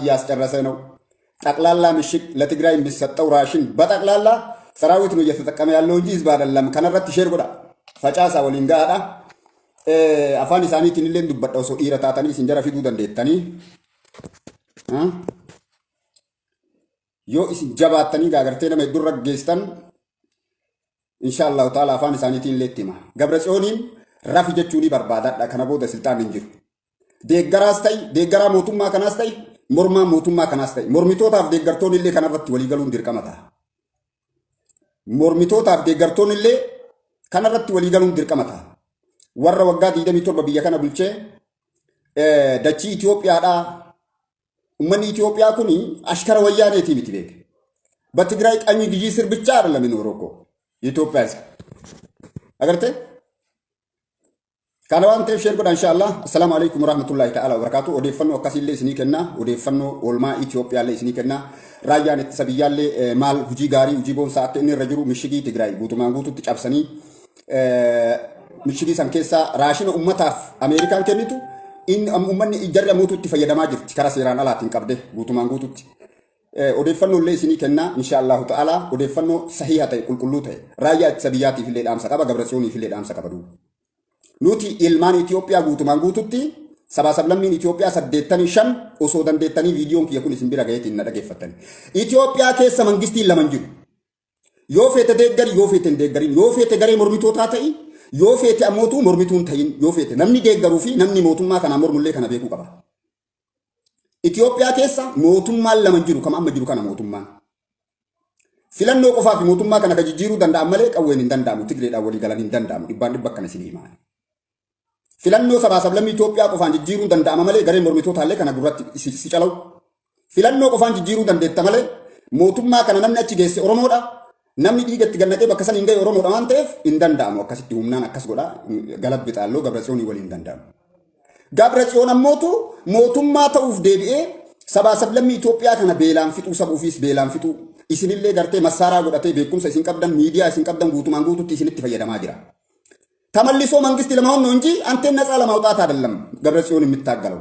እያስጨረሰ ነው። ጠቅላላ ምሽግ ለትግራይ የሚሰጠው ራሽን በጠቅላላ ሰራዊት ነው እየተጠቀመ ያለው እንጂ ህዝብ አይደለም። ከነረት ሼር ጎዳ ፈጫሳ ወሊን ጋዳ አፋን ኢሳኒቲን ለን ዱበዳው ሶ ኢረታታኒ ሲንጀራ ፊዱ ደንደተኒ ዮ ኢሲን ጀባተኒ ጋገርቴ ነመ ዱረ ጌስተን ኢንሻአላሁ ተዓላ አፋን ኢሳኒቲን ለቲማ ገብረ ጽዮኒን ራፊ ጀቹኒ በርባዳዳ ከነቦደ ስልጣን እንጅሩ deeggaraas deeggara mootummaa kanaas ta'e mormaa mootummaa kanaas ta'e mormitootaaf deeggartoonni illee kanarratti walii galuun dirqama ta'a. Mormitootaaf deeggartoonni illee kanarratti walii galuun dirqama ta'a. Warra waggaa 27 biyya kana bulchee dachii Itoophiyaadhaa ummanni Itoophiyaa kuni ashkara wayyaaneetii miti beeke. Batigraay qanyii gijii sirbichaa dhala min Orooko Itoophiyaas. Agartee? Kana waan ta'eef sheer godha inshallah. Assalaamu alaykum warahmatullahi ta'ala wabarakatuh. Odeeffannoo akkasiillee isinii kenna. Odeeffannoo oolmaa Itoophiyaallee isinii kenna. Raayyaan ittisa biyyaallee maal hujii gaarii hujii boonsaa akka inni irra jiru mishigii Tigraay guutumaan guututti cabsanii mishigii san keessaa raashina ummataaf Ameerikaan kennitu inni ummanni jarri ammootutti fayyadamaa jirti karaa seeraan alaatiin qabde guutumaan guututti. Odeeffannoo illee isinii kenna inshallah ta'ala. Odeeffannoo sahiha ta'e qulqulluu ta'e raayyaa ittisa biyyaatiif illee dhaamsa qaba Gabratsiyooniif illee dhaamsa qaba duuba. Nuti ilmaan Itoophiyaa guutumaan guututti sabaa-sablammiin Itoophiyaa 85 osoo dandeettanii viidiyoon kiyya kun isin bira gaheetiin na dhageeffattan. Itoophiyaa keessa mangistiin lama jiru. Yoo feete deeggari yoo feete hin deeggarin yoo feete garee mormitootaa ta'i yoo feete ammootuu mormituun ta'in yoo feete namni deeggaruu fi namni mootummaa kanaa mormullee kana beekuu qaba. Itoophiyaa keessa mootummaan lama jiru kama amma jiru kana mootummaan. Filannoo qofaa fi mootummaa kana jijjiiruu danda'an malee qawween hin danda'amu Tigreedhaan walii galan hin danda'amu dhibbaan dhibba akkana isinii himaa. Filannoo sabaa-sablammii Itoophiyaa qofaan jijjiiruu danda'ama malee garee mormitootallee kana duratti si calawu. Filannoo qofaan jijjiiruu dandeetta malee mootummaa kana namni achi geesse Oromoodha. Namni dhiigatti gannaqee bakka san hin gahe Oromoodha waan ta'eef hin danda'amu akkasitti humnaan akkas godha galabbi xaalloo Gabratsiyoonii waliin danda'amu. Gabratsiyoon ammootu mootummaa ta'uuf deebi'ee sabaa-sablammii Itoophiyaa kana beelaan fixuu sabuufis beelaan fixuu isinillee gartee massaaraa godhatee beekumsa isin qabdan miidiyaa isin qabdan guutumaan guututti isinitti fayyadamaa jira. ተመልሶ መንግስት ለማሆን ነው እንጂ አንተን ነፃ ለማውጣት አይደለም ገብረጽዮን የሚታገለው።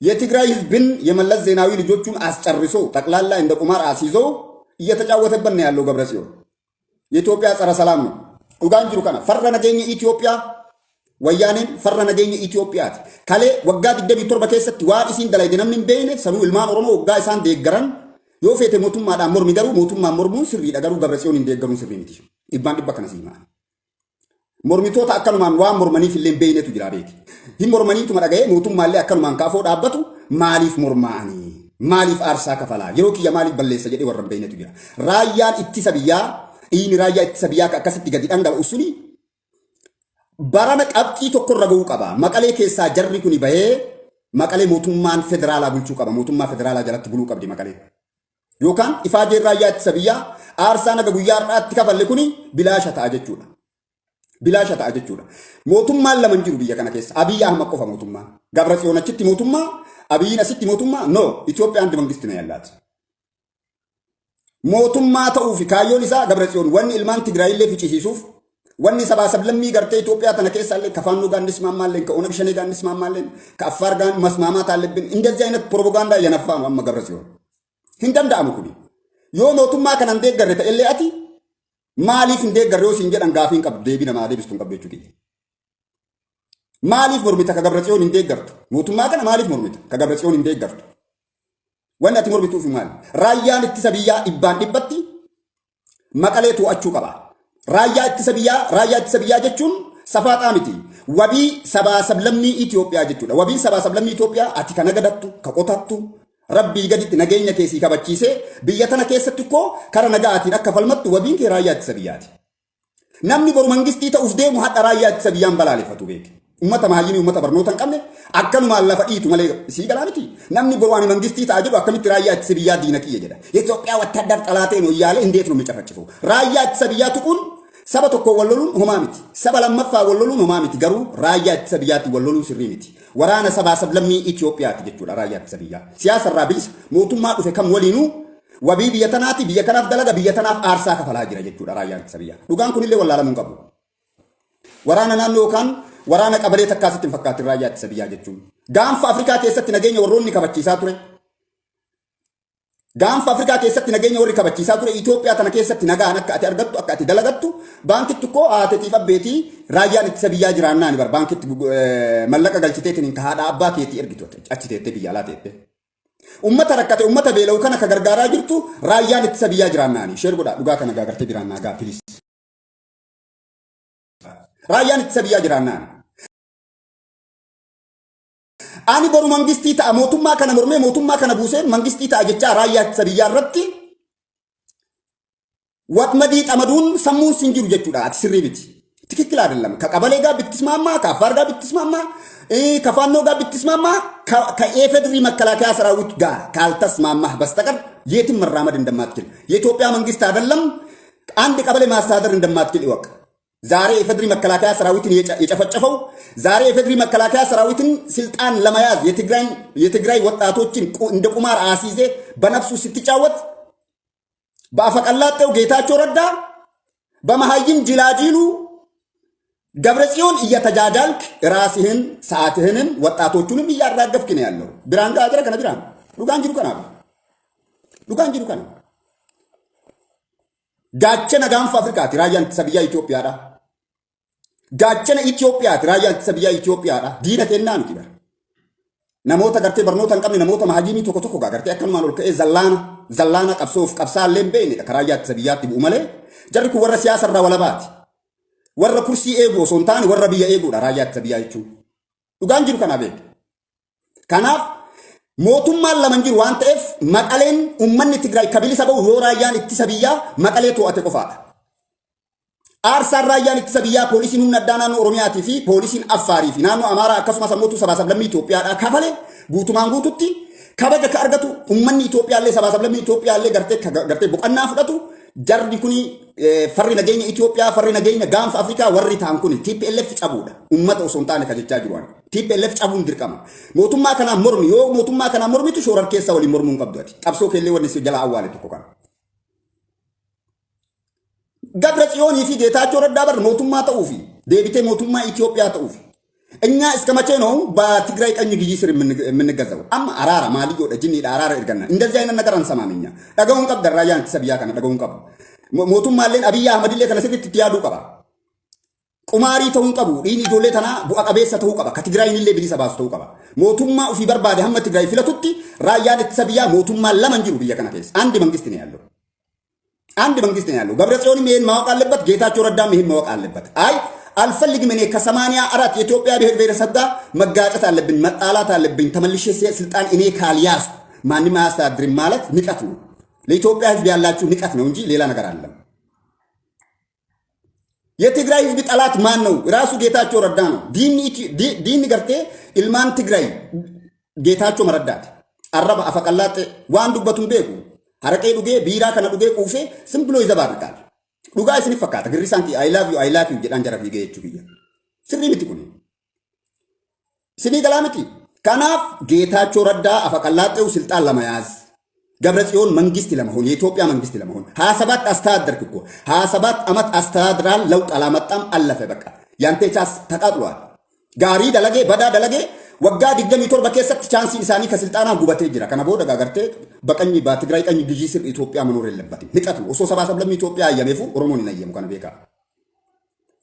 የትግራይ ህዝብን የመለስ ዜናዊ ልጆቹን አስጨርሶ ጠቅላላ እንደ ቁማር አስይዞ እየተጫወተበት ነው ያለው ገብረጽዮን። የኢትዮጵያ ጸረ ሰላም ነው። ኡጋንጅሩ ከና ፈረ ነገኘ ኢትዮጵያ ወያኔን ፈረ ነገኘ ኢትዮጵያት ካለ ወጋ ድደብ ይቶር በከሰት ዋድ ሲን ደላይ ደነምን በይነ ሰኑ ilmaan ኦሮሞ ወጋ ኢሳን ደገረን ዮፌተ ሞቱማ ዳ ሞር ሚገሩ ሞቱማ ሞርሙን ስሪ ደገሩ ገብረጽዮን እንደገሩ ስሪ ሚቲ ይባን ድባ ከነሲማ mormitoota akkanumaan waan mormaniif illee beeynetu jira beeki. Hin mormaniituma dhaga'ee mootummaallee akkanumaan kaafoo dhaabbatu maaliif mormaa'anii maaliif aarsaa kafalaa yeroo kiyya maaliif balleessa jedhee warra beeynetu jira. Raayyaan ittisa biyyaa dhiini raayyaa ittisa biyyaa akkasitti gadi dhangala'u suni barana qabxii tokkorra ga'uu qaba. Maqalee keessaa jarri kuni bahee maqalee mootummaan federaalaa bulchuu qaba. Mootummaa federaalaa jalatti buluu qabdi maqalee. Yookaan ifaajeen raayyaa ittisa biyyaa aarsaa naga guyyaa har'aatti kafalle kuni bilaasha ta'a jechuudha. Bilaasha ta'a jechuudha. Mootummaan lama jiru biyya kana keessa. Abiy Ahmad qofa mootummaan. Gabratsiyoon achitti mootummaa, Abiyyiin asitti mootummaa. No, Itoophiyaan mangistii na yallaati. Mootummaa ta'uu fi kaayyoon isaa Gabratsiyoon wanni ilmaan Tigraayillee ficcisiisuuf, wanni sabaa-sablammii gartee Itoophiyaa tana keessaallee ka Faannoo gaannis maammaallee, ka Onag Shanee gaannis maammaallee, ka Affaar gaan masmaamaa taallebbin እንደዚህ አይነት ፕሮፓጋንዳ የነፋ ነው amma Gabratsiyoon. Hin danda'amu kuni. Yoo mootummaa kanan deeggarre ta'ellee ati maaliif hin deeggarre yoo siin jedhan gaafiin qabdu deebii namaa deebistuun qabdu jechuudha. Maaliif mormita ka Gabratsiyoon hin deeggartu? Mootummaa kana maaliif mormita ka Gabratsiyoon hin deeggartu? Wanni ati mormituuf maali? Raayyaan ittisa biyyaa dhibbaan dhibbatti maqalee to'achuu qaba. Raayyaa ittisa biyyaa jechuun safaaxaa miti. Wabii sabaa-sablammii Itoophiyaa jechuudha. Wabiin sabaa-sablammii Itoophiyaa ati ka nagadattu, ka qotattu, Rabbii gaditti nageenya keessii kabachiisee biyya tana keessatti koo kara nagaatiin akka falmattu wabiin kee raayyaa ittisa biyyaati. Namni boru mangistii ta'uuf deemu hadha raayyaa ittisa biyyaan balaaleffatu beeke. Ummata maayyinii ummata barnoota hin qabne akkanumaan lafa dhiitu malee sii galaa miti. Namni boru ani mangistii ta'a jedhu akkamitti raayyaa ittisa biyyaa diina kiyya jedha. Itoophiyaa wattaaddar xalaateen hoyyaalee indeet nu micafachifu. Raayyaa ittisa biyyaa tuquun saba tokko walloluun homaa miti. Saba lammaffaa walloluun homaa miti. Garuu raayyaa ittisa biyyaatti walloluun sirrii miti. Waraana sabaa-sablammii Itoophiyaati jechuudha raayyaa ittisa biyyaa. Siyaasa irraa bilisa mootummaa dhufe kam waliinuu wabii biyya tanaati biyya kanaaf dalaga biyya tanaaf aarsaa kafalaa jira jechuudha raayyaa ittisa biyyaa. Dhugaan kunillee wallaalamuu hin qabu. Waraana naannoo yookaan waraana qabalee takkaasitti hin fakkaatin raayyaa ittisa biyyaa jechuun. Gaanfa Afrikaa keessatti nageenya warroonni kabachiisaa ture. Gaanfa Afrikaa keessatti nageenya warri kabachiisaa ture Itoophiyaa tana keessatti nagaan akka ati argattu akka ati dalagattu baankitti koo aateetiif abbeetii raayyaan ittisa biyyaa jiraannaan bar baankitti mallaqa galchiteetiin ka haadha abbaa keetii ergitu achi teettee biyya alaa teettee. Ummata rakkate ummata beela'u kana ka gargaaraa jirtu raayyaan ittisa biyyaa jiraannaan sheer godhaa dhugaa kana gaagartee jiraannaa gaa pilis. Raayyaan ittisa biyyaa jiraannaan. Ani boru mangistii ta'a mootummaa kana mormee mootummaa kana buusee mangistii ta'a jechaa raayyaa ittisa biyyaa irratti waxmadii xamaduun sammuun sin jiru jechuudha ati sirrii miti. Tikikkil አይደለም ከቀበሌ ጋር ብትስማማ ከአፋር ጋር ብትስማማ ከፋኖ ጋር ብትስማማ ከኢፌድሪ መከላከያ ሰራዊት ጋር ካልተስማማህ በስተቀር የትም መራመድ እንደማትችል የኢትዮጵያ መንግስት አይደለም አንድ ቀበሌ ማስተዳደር እንደማትችል ይወቅ። ዛሬ የፌድሪ መከላከያ ሰራዊትን የጨፈጨፈው ዛሬ የፌድሪ መከላከያ ሰራዊትን ስልጣን ለመያዝ የትግራይ ወጣቶችን እንደ ቁማር አሲዜ በነፍሱ ስትጫወት በአፈቀላጤው ጌታቸው ረዳ በመሃይም ጅላጂሉ ገብረጽዮን እየተጃጃልክ ራስህን ሰዓትህንም ወጣቶቹንም እያራገፍክ ነው ያለው። ብራንጋ አድረ ከነ ብራን ዱጋንጅሩ ከና ጋቸነ ጋንፋ አፍሪካቲ ራያን ተሰብያ ኢትዮጵያዳ ጋቸነ ኢትዮጵያቲ ራያን ተሰብያ ኢትዮጵያዳ ዲነቴና ነው ይባል namoota gartee barnoota hin qabne namoota mahajimii tokko tokko gartee akkanumaan ol ka'ee zallaana qabsoof qabsaallee hin beekne ka raayyaa ittisa biyyaatti bu'u malee jarri kun warra siyaasa irraa walabaati. Warra kursii eeguu osoo hin taane warra biyya eeguudha raayyaa ittisa biyyaa jechuun. Dhugaan jiru kanaa beeku. Kanaaf mootummaan lama jiru waan ta'eef maqaleen uummanni Tigraay kabilisa ba'u yoo raayyaan ittisa biyyaa maqalee to'ate qofaadha. Aarsaan raayyaan ittisa biyyaa poolisiin humna addaa naannoo Oromiyaatii fi poolisiin Affaarii fi naannoo Amaaraa akkasumas ammoo sabaa sablammii Itoophiyaadhaa kafale guutumaan guututti kabaja ka argatu uummanni Itoophiyaallee sabaa sablammii Itoophiyaallee gartee boqannaa fudhatu jarri kuni farri nageenya Itoophiyaa farri nageenya gaanfa Afrikaa warri ta'an kuni TPLF cabuudha. Uummata osoo hin taane ka jechaa jiru waan. TPLF cabuun dirqama. Mootummaa kanaan mormi yoo mootummaa kanaan mormitu shoorar keessa waliin mormuu hin qabdu ati. Qabsoo keellee wanni si jala awwaale tokko kana. ገብረጽዮን ይፊ ጌታቸው ረዳ በር ሞቱማ ተውፊ ዴቢቴ ሞቱማ ኢትዮጵያ ተውፊ እኛ እስከ መቼ ነው በትግራይ ቀኝ ግዢ ስር የምንገዛው? አማ አራራ ማልዮ ደጅኒ አራራ ይርገና እንደዚህ አይነት ነገር አንሰማምኛ ደጋውን ቀብ ደራያን ተሰብያ ከነ ደጋውን ቀብ ሞቱማ ለን አብይ አህመድ ለ ከነ ሲት ትያዱ ቀባ ቁማሪ ተውን ቀቡ ዲኒ ጆሌ ተና ቡአ ቀቤሰ ተው ቀባ ከትግራይ ንለ ቢሊ ሰባስ ተው ቀባ ሞቱማ ኡፊ በርባደ ሐመድ ትግራይ ፍለቱቲ ራያን ተሰብያ ሞቱማ ለመንጅሩ በየከና ከስ አንድ መንግስት ነው ያለው አንድ መንግስት ነው ያለው። ገብረጽዮንም ይሄን ማወቅ አለበት፣ ጌታቸው ረዳም ይሄን ማወቅ አለበት። አይ አልፈልግም እኔ ከ84 የኢትዮጵያ ብሔር ብሔረሰብ ጋር መጋጨት አለብኝ መጣላት አለብኝ ተመልሼ ስልጣን እኔ ካልያዝ ማንም አያስተዳድርም ማለት ንቀት ነው። ለኢትዮጵያ ህዝብ ያላችሁ ንቀት ነው እንጂ ሌላ ነገር አይደለም። የትግራይ ህዝብ ጠላት ማን ነው? ራሱ ጌታቸው ረዳ ነው። ዲን ገርቴ ኢልማን ትግራይ ጌታቸው መረዳት አረባ አፈቀላጤ ዋን ዱበቱን ቤጉ Haraqee dhugee biiraa kana dhugee quufee simbiloo izabaarqaal. Dhugaa isinif fakkaata girrisaan I love you jedhaan jara fiigee jechuu biyya. Sirrii miti kun. Sinii galaa miti. Kanaaf ጌታቸው ረዳ አፈቀላጤው ስልጣን ለመያዝ ገብረጽዮን መንግስት ለመሆን የኢትዮጵያ መንግስት ለመሆን 27 አስተዳደርክ እኮ 27 ዓመት አስተዳድራል። ለውጥ አላመጣም አለፈ በቃ። ያንተ ቻስ ተቃጥሏል። ጋሪ ደለጌ በዳ ደለጌ ወጋ ዲገም ይቶር በከሰት ቻንስ ኢሳኒ ከስልጣና ጉበቴ ጅራ ከነቦ ደጋገርቴ በቀኝ በትግራይ ቀኝ ግዢ ስር ኢትዮጵያ መኖር የለበትም። ንቀት ነው። 77 ኢትዮጵያ ያየሜፉ ኦሮሞን ይነየም ከነ ቤካ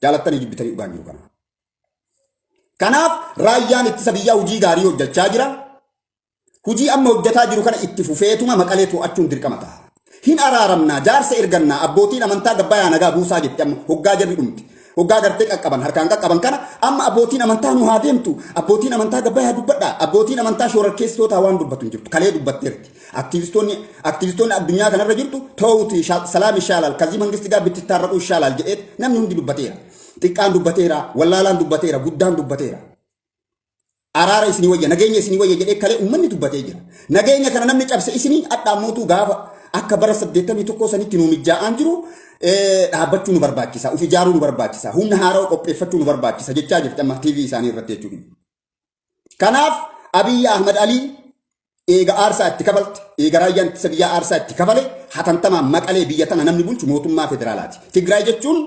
ጃለተን ይጅብተን ይባኝ ከነ ከናፍ ራያን ኢትሰብያ ውጂ ጋሪ ወጀቻ ጅራ ሁጂ አመ ወጀታ ጅሩ ከነ ኢትፉፌቱማ መቀሌቱ አቹን ድርቀመታ ሂን አራረምና ጃርሰ ኢርገና አቦቲን አመንታ ገባያ ነጋ ቡሳ ጀተም ሆጋ ጀሪ ዱምቲ Hoggaa gartee qaqqaban harkaan qaqqaban kana amma abbootiin amantaa nu haa deemtu abbootiin amantaa gabbayaa dubbadha abbootiin amantaa shororkeessitoota waan dubbatu hin jirtu kalee dubbatteerti aktivistoonni addunyaa kanarra jirtu ta'uuti salaam ishaalaal kazii mangisti gaa bittittaarraquu ishaalaal jedheet namni hundi dubbateera xiqqaan dubbateera wallaalaan dubbateera guddaan dubbateera araara isinii wayya nageenya isinii wayya jedhee kalee ummanni dubbatee jira nageenya kana namni cabse isinii adhaamootuu gaafa akka bara 81 sanitti nu mijjaa'aan jiru dhaabbachuu nu barbaachisa ufi jaaruu nu barbaachisa humna haaraa qopheeffachuu nu barbaachisa jechaa jirti amma TV isaanii irratti jechuudha. Kanaaf Abiy Ahmed Ali eega aarsaa itti kafalte eega raayyaan ittisa biyyaa aarsaa itti kafale hatantamaan maqalee biyya tana namni bulchu mootummaa federaalaati. Tigraay jechuun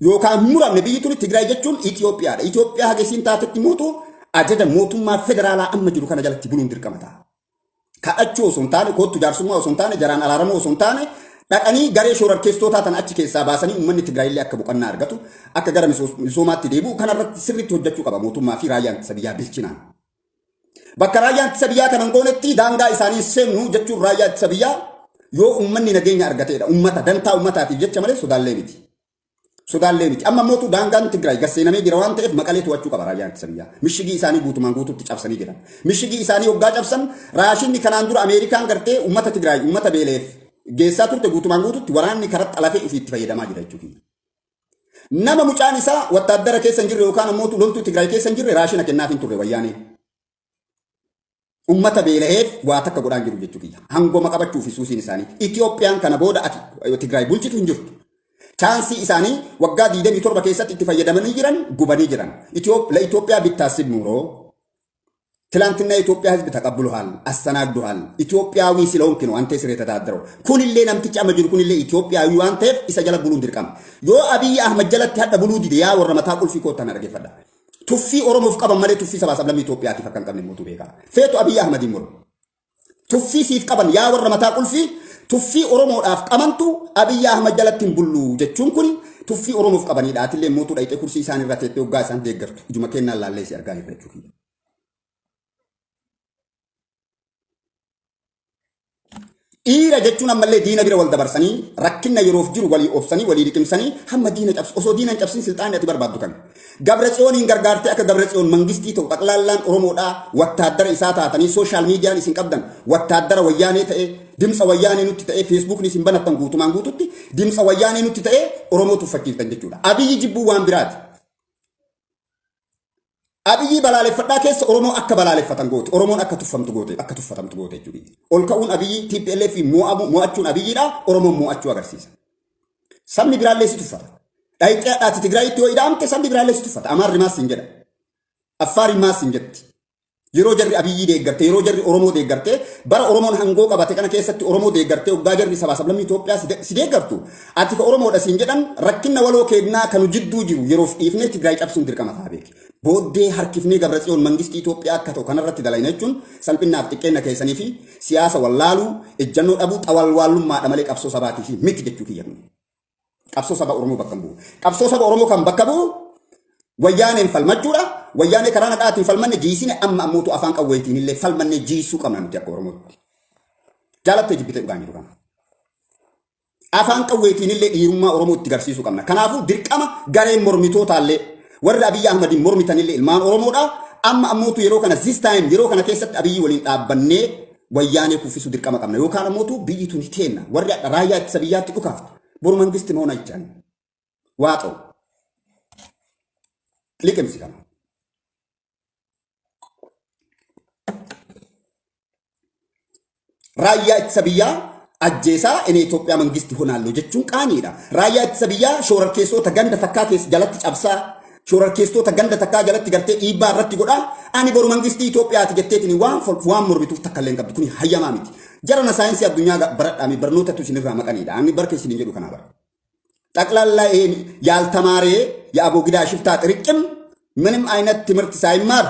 yookaan muramne biyyi tuni Tigraay jechuun Itoophiyaadha. Itoophiyaa hagesiin taatetti mootu ajaja mootummaa federaalaa amma jiru kana jalatti buluun dirqama ta'a. kadhachuu osoo hin taane kootu jaarsummaa osoo hin taane jaraan alaaramuu osoo hin taane dhaqanii garee shororkeessitootaa tan achi keessaa baasanii uummanni Tigraay illee akka boqonnaa argatu akka gara misoomaatti deebi'u kanarratti sirriitti hojjechuu qaba mootummaa fi raayyaan ittisa biyyaa bilchinaan. Bakka raayyaan ittisa biyyaa kanan goonetti daangaa isaanii seennu jechuun raayyaa ittisa biyyaa yoo uummanni nageenya argateedha uummata dantaa uummataatiif jecha malee sodaallee miti. Sodaallee miti. Amma mootu daangaan Tigraay gasseenamee jira waan ta'eef maqalee to'achuu qaba raayyaan ittisa biyyaa. Mishigii isaanii guutumaan guututti cabsanii jiran. Mishigii isaanii hoggaa cabsan raashinni kanaan dura Ameerikaan gartee uummata Tigraay uummata beeleef geessaa turte guutumaan guututti waraanni karatti alafee itti fayyadamaa jira jechuudha. Nama mucaan isaa wattaaddara keessa hin jirre yookaan ammoo loltuu Tigraay keessa hin jirre raashina kennaaf hin turre wayyaanee. Uummata beeleef waa takka godhaan jiru jechuudha. Hangoma qabachuuf isuusiin isaanii. Itiyoophiyaan kana booda ati Tigraay bulchitu hin jirtu. Chaansii isaanii waggaa 27 keessatti itti fayyadamanii jiran gubanii jiran. ለኢትዮጵያ ቢታስብ ኑሮ ትላንትና የኢትዮጵያ ህዝብ ተቀብሎሃል አስተናግዶሃል ኢትዮጵያዊ ስለሆንክ ነው አንተ ስር የተዳደረው ኩንሌ ነምትጫ መጅር ኩንሌ ኢትዮጵያዊ አንተ ኢሰጀለ ብሉ እንድርቀም ዮ አብይ አህመድ ጀለት ያደ ብሉ ዲያ ወረመታ ቁልፊ ኮታ ነረገ ፈዳ ቱፊ ኦሮሞ ፍቀበ መለ ቱፊ 77 ኢትዮጵያ ተፈከን ቀን ሞቱ ቤካ ፌቱ አብይ አህመድ ይሙር ቱፊ ሲፍ ቀበን ያ ወረመታ ቁልፊ ቱፊ ኦሮሞ ዳፍ ቀመንቱ አብይ አህመድ ጀለትን ብሉ ጀቹን ኩኒ ቱፊ ኦሮሞ ፍቀበኒ ዳትሌ ሞቱ ዳይጤ ኩርሲ ሳን ረተቴ ወጋ ሳን ደገርቱ ጁመከና ላለ ሲርጋ ይፈቹ Ira jechuun ammallee diina bira wal dabarsanii rakkinna yeroof jiru walii obsanii walii liqimsanii hamma diina cabsu osoo diina hin cabsin silxaanii ati barbaaddu kan. Gabratsiyooniin gargaartee akka Gabratsiyoon mangistii ta'u xaqlaallaan Oromoodhaa wattaaddara isaa taatanii sooshaal miidiyaan isin qabdan wattaaddara wayyaanee ta'ee dimsa wayyaanee nutti ta'ee feesbuukni isin banattan guutumaan guututti dimsa wayyaanee nutti ta'ee Oromoo tuffachiiftan jechuudha. Abiyyi jibbuu waan biraati. Abiyyi balaaleffadhaa keessa Oromoo akka balaaleffatan goote Oromoon akka tuffamtu goote jechuudha. Ol ka'uun Abiyyi TPLF mo'achuun Abiyyiidha Oromoon mo'achuu agarsiisa. Sabni biraallee si tuffata. Dhaayixaadhaati Tigraayitti yoo ida'amte sabni biraallee si tuffata. Amaarri maas hin jedha. Affaari maas hin jetti. Yeroo jarri Abiyyi deeggarte yeroo jarri Oromoo deeggarte bara Oromoon hangoo qabate kana keessatti Oromoo deeggarte waggaa jarri 77 Itoophiyaa si deeggartu. Ati ka Oromoodha siin jedhan rakkinna waloo keennaa kanu jidduu jiru yeroof dhiifnee Tigraay cabsuun dirqama ta'a beeki. Booddee harkifnee Gabratsiyoon mangistii Itoophiyaa akka ta'u kanarratti dalayna jechuun salphinnaaf xiqqeenna keessanii fi siyaasa wallaaluu ejjannoo dhabuu xawalwaallummaadha malee qabsoo sabaatii fi miti jechuu kiyya. Qabsoo saba Oromoo bakka bu'u. Qabsoo saba Oromoo kan bakka bu'u wayyaaneen falmachuudha. Wayyaanee karaa nadhaatiin falmanne jiisine amma ammootu afaan qawweetiin illee falmanne jiisuu qabna nuti akka Oromootti. Jaalattee jibbitee dhugaan jiru kana. Afaan qawweetiin illee dhiirummaa Oromootti garsiisuu qabna. Kanaafuu dirqama gareen mormitootallee warra Abiyyi Ahmadiin mormitanillee ilmaan Oromoodha. Amma ammootu yeroo kana this time yeroo kana keessatti Abiyyi waliin dhaabbannee wayyaanee kuffisuu dirqama qabna. Yookaan ammootu biyyi tuni teenna warri raayyaa ittisa biyyaatti dhukaaftu boru mangisti moona jechaan waa ta'u. Liqimsi kana. Raayyaa ittisa biyyaa ajjeesaa inni Itoophiyaa mangisti honaallo jechuun qaaniidha. Raayyaa ittisa biyyaa shororkeessota ganda takkaa keessa jalatti cabsaa shororkeessota ganda takkaa jalatti gartee dhiibbaa irratti godhaa ani boru mangistii Itoophiyaati jetteetiin waan mormituuf takka illee hin qabdu kuni hayyamaa miti. Jarana saayinsii addunyaa baradhaami barnootatu isinirraa maqaniidha. Ani barka isin jedhu kanaa bara. ጠቅላላ ያልተማረ የአቦጊዳ ሽፍታ ጥርቅም ምንም አይነት ትምህርት ሳይማር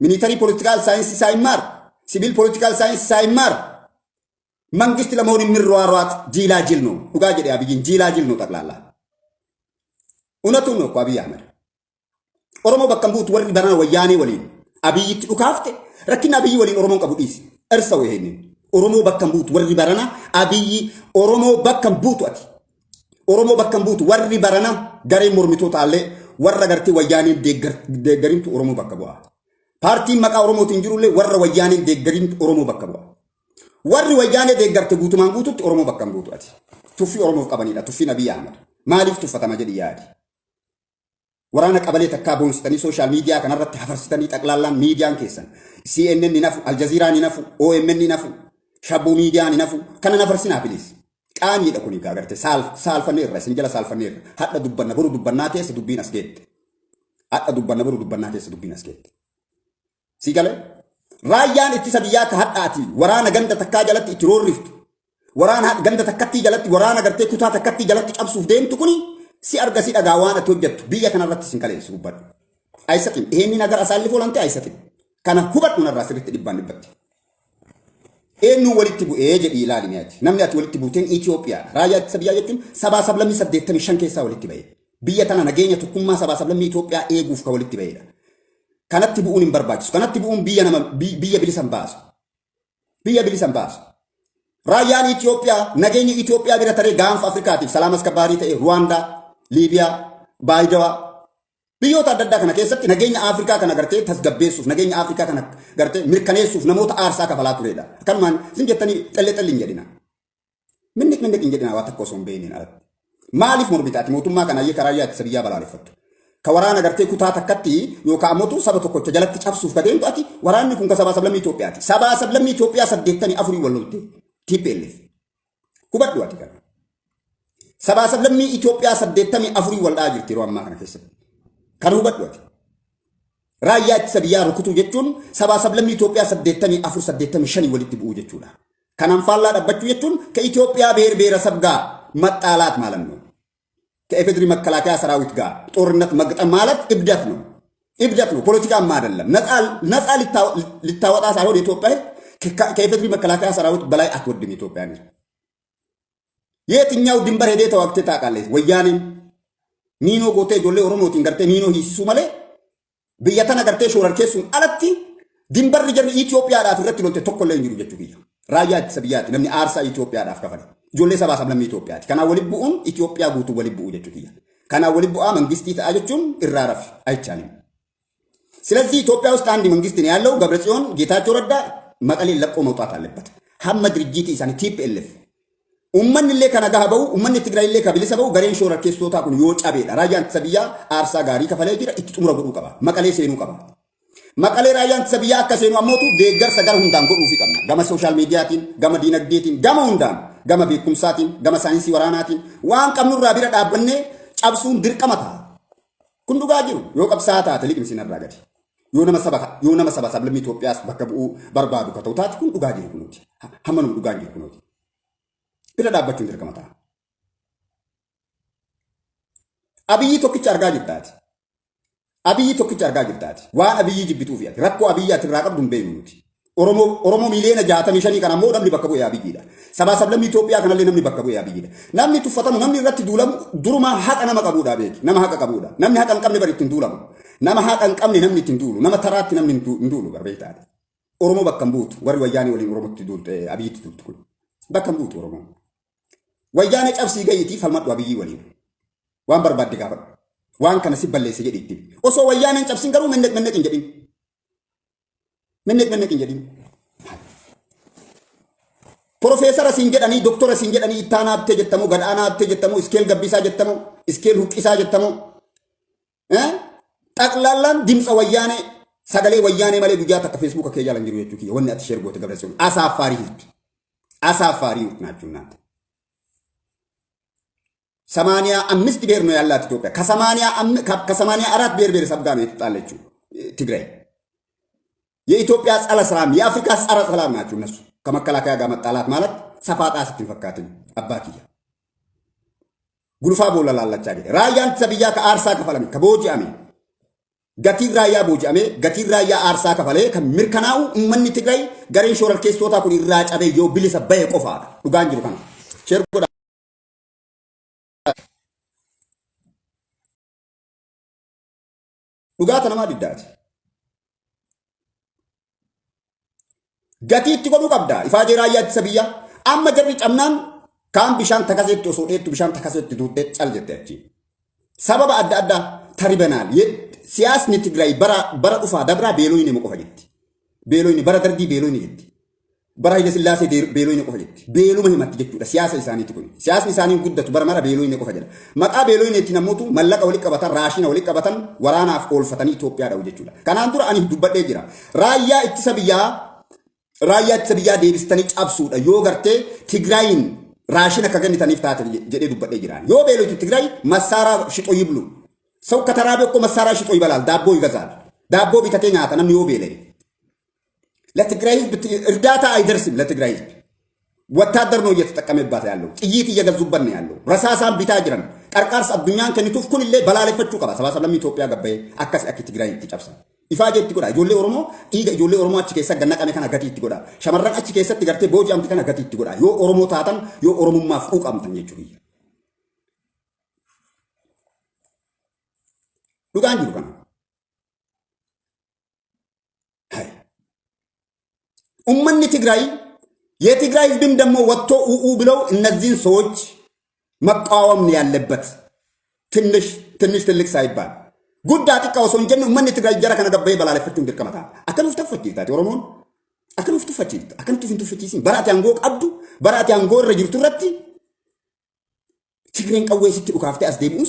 ሚሊተሪ ፖለቲካል ሳይንስ ሳይማር ሲቪል ፖለቲካል ሳይንስ ሳይማር መንግስት ለመሆን የሚሯሯጥ ጂላጅል ነው። ሁጋ ጀደ አብይን ጂላጅል ነው ጠቅላላ እውነቱን ነው እኮ አብይ አህመድ ኦሮሞ በከምቡት ወሪ በራና ወያኔ ወሊን አብይ ትዱካፍተ ረኪና አብይ ወሊን ኦሮሞን ቀቡዲስ እርሰው ይሄንን ኦሮሞ በከምቡት ወሪ በራና አብይ ኦሮሞ በከምቡት ወቲ ኦሮሞ በከምቡት ወሪ በራና ጋሪ ሞርሚቶታለ ወራ ገርቲ ወያኔ ደገሪንቱ ኦሮሞ በከቡአ ፓርቲ መቃ ኦሮሞ ትንጅሩለ ወራ ወያኔ ደገሪንቱ ኦሮሞ በከቡአ ወሪ ወያኔ ደገርተ ጉቱማን ጉቱት ኦሮሞ በከምቡት ወቲ ቱፊ ኦሮሞ ቀበኒዳ ቱፊ ነብይ አህመድ ማሊፍ ቱፈተማ ጀዲ ያዲ ወራና ቀበሌ ተካቦንስተኒ ሶሻል ሚዲያ ከነረት ሐፈርስተኒ ጠቅላላን ሚዲያን ከሰን ሲኤንኤን ይነፉ አልጀዚራን ይነፉ ኦኤምኤን ይነፉ ሻቦ ሚዲያን ይነፉ ከነና ፈርሲና ፕሊዝ ቃኒ ደኩኒ ጋገርተ ሳልፈኔ ረስ እንጀላ ሳልፈኔ ሀዳ ዱበና በሩ ዱበና ተስ ዱቢን አስጌት ሀዳ ዱበና በሩ ዱበና ተስ ዱቢን አስጌት ሲጋለ ራያን ኢትሰ ቢያ ከሀዳቲ ወራና ገንደ ተካ ጀለት ኢትሮሪፍቱ ወራና ገንደ ተከቲ ጀለት ወራና ገርቴ ኩታ ተከቲ ጀለት ቀብሱፍ ደምቱ ኩኒ si argasi daga waan ati hojjettu biyya kanarratti sin kaleessu gubbadhu aysatin iheenni nagar asaallifu lante aysatin kana hubadhu narraa sirritti dhibbaan dhibbatti eenyu walitti bu'ee jedhi ilaaliniyaati. Namni ati walitti buuteen Itoophiyaa. Raayyaa ittisa biyyaa jechuun sabaa sablammii 85 keessaa walitti ba'e. Biyya tana nageenya tokkummaa sabaa sablammii Itoophiyaa eeguuf ka walitti ba'edha. Kanatti bu'uun hin barbaachisu. Kanatti bu'uun biyya bilisan baasu. Biyya bilisan baasu. Raayyaan Itoophiyaa nageenya Itoophiyaa bira taree gaanfa Afrikaatiif salaamas kabaarii ta'e Ruwaandaa, Liibiyaa, Baayidawaa biyyoota adda addaa kana keessatti nageenya Afrikaa kana gartee tasgabbeessuuf nageenya Afrikaa kana gartee mirkaneessuuf namoota aarsaa kafalaa turedha. Akkanumaan isin jettanii xallee hin jedhina. Minni hin jedhina waa takka osoo hin beekniin alatti. Maaliif mormitaati mootummaa kana karaa raayyaa ittisa biyyaa balaaleffattu? Ka waraana gartee kutaa takkatti yookaan ammoo saba tokkocha jalatti cabsuuf kadeentu ati waraanni kun ka sabaa sablammii Itoophiyaati. Sabaa sablammii Itoophiyaa 84 wal lolte TPLF. Hubadhu ati kana. Sabaa sablammii Itoophiyaa 84 wal dhaa jirti yeroo ammaa kana keessatti. Kan hubadhu ati. Raayyaa ittisa biyyaa rukutuu jechuun sabaa sablammii Itoophiyaa 84 walitti bu'uu jechuudha. Kanaan faallaa dhabbachuu jechuun ka Itoophiyaa beera sabgaa maxxaalaat ማለት ነው ከኢፌድሪ መከላከያ ሰራዊት ጋር ጦርነት መግጠም ማለት እብደት ነው ፖለቲካም አይደለም ነፃ ሊታወጣ ሳይሆን ኢትዮጵያ ከኢፌድሪ መከላከያ ሰራዊት በላይ አትወድም ኢትዮጵያ ነው የትኛው ድንበር ሄደ ተዋግተ ታውቃለህ ወያኔ ሚኖ ጎቴ ጆሌ ኦሮሞቲን ገርቴ ሚኖ ሂሱ ማለ በየተና ገርቴ ሾረርኬሱን አለቲ ድንበር ጀር ኢትዮጵያ ዳፍ ረቲ ሎንተ ተኮለኝ ይሩ ጀቹ ጊያ ራያ ተሰብያት ለምን አርሳ ኢትዮጵያ ዳፍ ከፈለ ጆሌ ሰባ ሰብለም ኢትዮጵያ ከና ወልቡኡን ኢትዮጵያ ጉቱ ወልቡኡ ጀቹ ጊያ ከና ወልቡአ መንግስት ይታጀቹን ይራረፍ አይቻልም ስለዚህ ኢትዮጵያ ውስጥ አንድ መንግስት ነው ያለው ገብረጽዮን ጌታቸው ረዳ መቀሌ ለቆ መውጣት አለበት ሐመድ ድርጅት ይሳን ቲፒኤልኤፍ ኡመን ለከ ከነጋበው ኡመን ትግራይ ለከ ከብልሰበው ገሬን ሾረር ኬስቶታ ኩን ይወጫ ቤዳ ራያን ተሰብያ አርሳ ጋሪ ከፈለ ጅራ ኢጥሙረ ጉዱ ቀባ መቀሌ ሴኑ ቀባ መቀሌ ራያን ተሰብያ ከሴኑ አሞቱ ደገር ሰጋር ሁንዳን ጎዱ ፊቀማ ገመ ሶሻል ሚዲያቲን ገመ ዲነግዴቲን ገመ ሁንዳን ገመ ቤኩምሳቲን ገመ ሳይንሲ ወራናቲን ዋን ቀምኑራ ቢራ ዳብነ ጫብሱን ድርቀመታ ኩንዱጋ ጅሩ ዮ ቀብሳታ ተሊቅ ሲነራገዲ ዮነ መሰባ ሰብለም ኢትዮጵያስ በከቡ በርባዱ ከተውታት ኩንዱጋ ጅሩ ኩኑቲ ሐመኑ ዱጋ ጅሩ ኩኑቲ ቢራ ዳባቹን ድርቀመታ አብይ ቶክች አርጋ ጅርታቲ አብይ ቶክች አርጋ ጅርታቲ ዋን አብይ ጅብቱ ፊያት ረኮ አብይ አትራቀብ ዱምቤ ኑቲ ኦሮሞ ሚሊዮን ጃተሚ ሸኒ ከናሞ ደምኒ በከቡ ያብይዳ ሰባ ሰብለም ኢትዮጵያ ከነለ ነምኒ በከቡ ያብይዳ ነምኒ ቱፈተሙ ነምኒ ረት ዱለሙ ዱሩማ ሐቀ ነመ ቀቡዳ ቤት ነመ ሐቀ ቀቡዳ ነምኒ ሐቀን ቀምኒ በሪትን ዱለሙ ነመ ሐቀን ቀምኒ ነምኒ ትንዱሉ ነመ ተራት ነምኒ እንዱሉ በርቤታዲ ኦሮሞ በከምቡት ወሪ ወያኔ ወሊ ኦሮሞ ትዱልት አብይ ትዱልት ኩን በከምቡት ኦሮሞ ወያኔ ጨብሲ ገይቲ ፈልመዱ አብይ ወሊ ዋን በርባድ ጋባ ዋን ከነሲ በለሰ ጀዲቲ ኦሶ ወያኔን ጨብሲን ገሩ መነቅ እንጀዲን መነቅ እንጀዲን ፕሮፌሰር ሲንጀዳኒ ዶክተር ሲንጀዳኒ ኢታና አብቴ ጀተሙ ገዳና አብቴ ጀተሙ ስኬል ገቢሳ ጀተሙ ስኬል ሁቂሳ ጀተሙ ጠቅላላን ድምፀ ወያኔ ሰገሌ ወያኔ ማለ ጉጃ ተከ ፌስቡክ ከያላን ጅሩ የቹ ወነ አትሸር ጎተ ገብረጽዮን አሳፋሪ ናችሁ እናንተ 85 ብሔር ነው ያላት ኢትዮጵያ ከ84 ብሔረሰብ ጋር ነው የተጣለችው ትግራይ የኢትዮጵያ ጸረ ሰላም የአፍሪካ ጸረ ሰላም ናቸው እነሱ ከመከላከያ ጋር መጣላት ማለት ሰፋጣ ስትፈካትን አባኪያ ጉልፋ ቦላላላቻ ራያን ተሰብያ ከአርሳ ከፈለሚ ከቦጂአሜ ገቲ ራያ ቦጂአሜ ገቲ ራያ አርሳ ከፈለ ከምርከናው ኡመኒ ትግራይ ገሬን ሾረል ኬስቶታ ኩን ይራጫበ ዮ ቢሊሰ በየ ቆፋ ዱጋንጅሩ ካን ሸርጎ ዱጋተ ነማ ዲዳት ገቲ ትቆሉ ቀብዳ ኢፋጄ ራያ ተሰብያ አመ ጀሪ ጨምናን ካም ቢሻን ተከሰት ሶዴት ቢሻን ተከሰት ዱቴ ጫልጀተቺ ሰበብ አዳዳ ተሪበናል ሲያስኒ ትግራይ በራ ኡፋ ደብራ ቤሎይኒ መቆፈጅት ቤሎይኒ በራ ደርጊ ቤሎይኒ ይት በራ ኃይለ ሥላሴ ቤሎይኒ ቆፈጅት ቤሉ መህመት ጀቹዳ ሲያሰ ኢሳኒ ትኩኒ ሲያስኒ ኢሳኒ ጉደቱ በረመራ ቤሎይኒ ቆፈጀለ መቃ ቤሎይኒ ትነሞቱ መለቀ ወሊ ቀበታ ራሽና ወሊ ቀበታን ወራናፍ ኦልፈተኒ ኢትዮጵያ ዳው ጀቹዳ ካናንዱራ አኒ ዱበዴ ጅራ ራያ ኢትሰብያ ራያ ኢትሰብያ ዴቢስተኒ ጫብሱዳ ዮ ገርቴ ትግራይን ራሽና ከገኒተኒፍ ታተ ጀዴ ዱበዴ ጅራን ዮ ቤሎይቱ ትግራይ መሳራ ሽጦ ይብሉ ሰው ከተራበ እኮ መሳሪያ ሽጦ ይበላል ዳቦ ይገዛል ዳቦ ቢተተኛ ተነም ዮ ቤለ ለትግራይ ህዝብ እርዳታ አይደርስም ለትግራይ ህዝብ ወታደር ነው እየተጠቀመባት ያለው ጥይት እየገዙበት ነው ያለው ረሳሳም ቢታጅረን ቀርቃርስ አዱኛን ከኒቱፍ ኩልሌ በላለፈቹ ቀባ ሰባ ሰለም ኢትዮጵያ ገበይ አካስ አኪ ትግራይ ትጨብሳ Ifaa jetti godha. Ijoollee Oromoo dhiiga ijoollee Oromoo achi keessa gannaqame kana gatii itti godha. Shamarran achi keessatti gartee booji'amti kana gatii itti godha. Yoo Oromoo taatan yoo Oromummaaf quuqamtan jechuudha. Dhugaan jiru kana. Ummanni Tiግራይ የትግራይ ህዝብም ደግሞ ወጥቶ ኡኡ ብለው እነዚህን ሰዎች መቃወም ነው ያለበት። ትንሽ ትልቅ ሳይባል ጉዳ ጥቃው ሰው እንጀን ummanni Tigraay jara kana gabbaye balaaleffachuun dirqamata. Akkan ufta fakkiitaati Oromoon akkan ufta fakkiita akkan tufin tuffiisin baraati angoo qabdu baraati angoo irra jirtu irratti Tigreen qawweesitti dhukaaftee as deebi'uun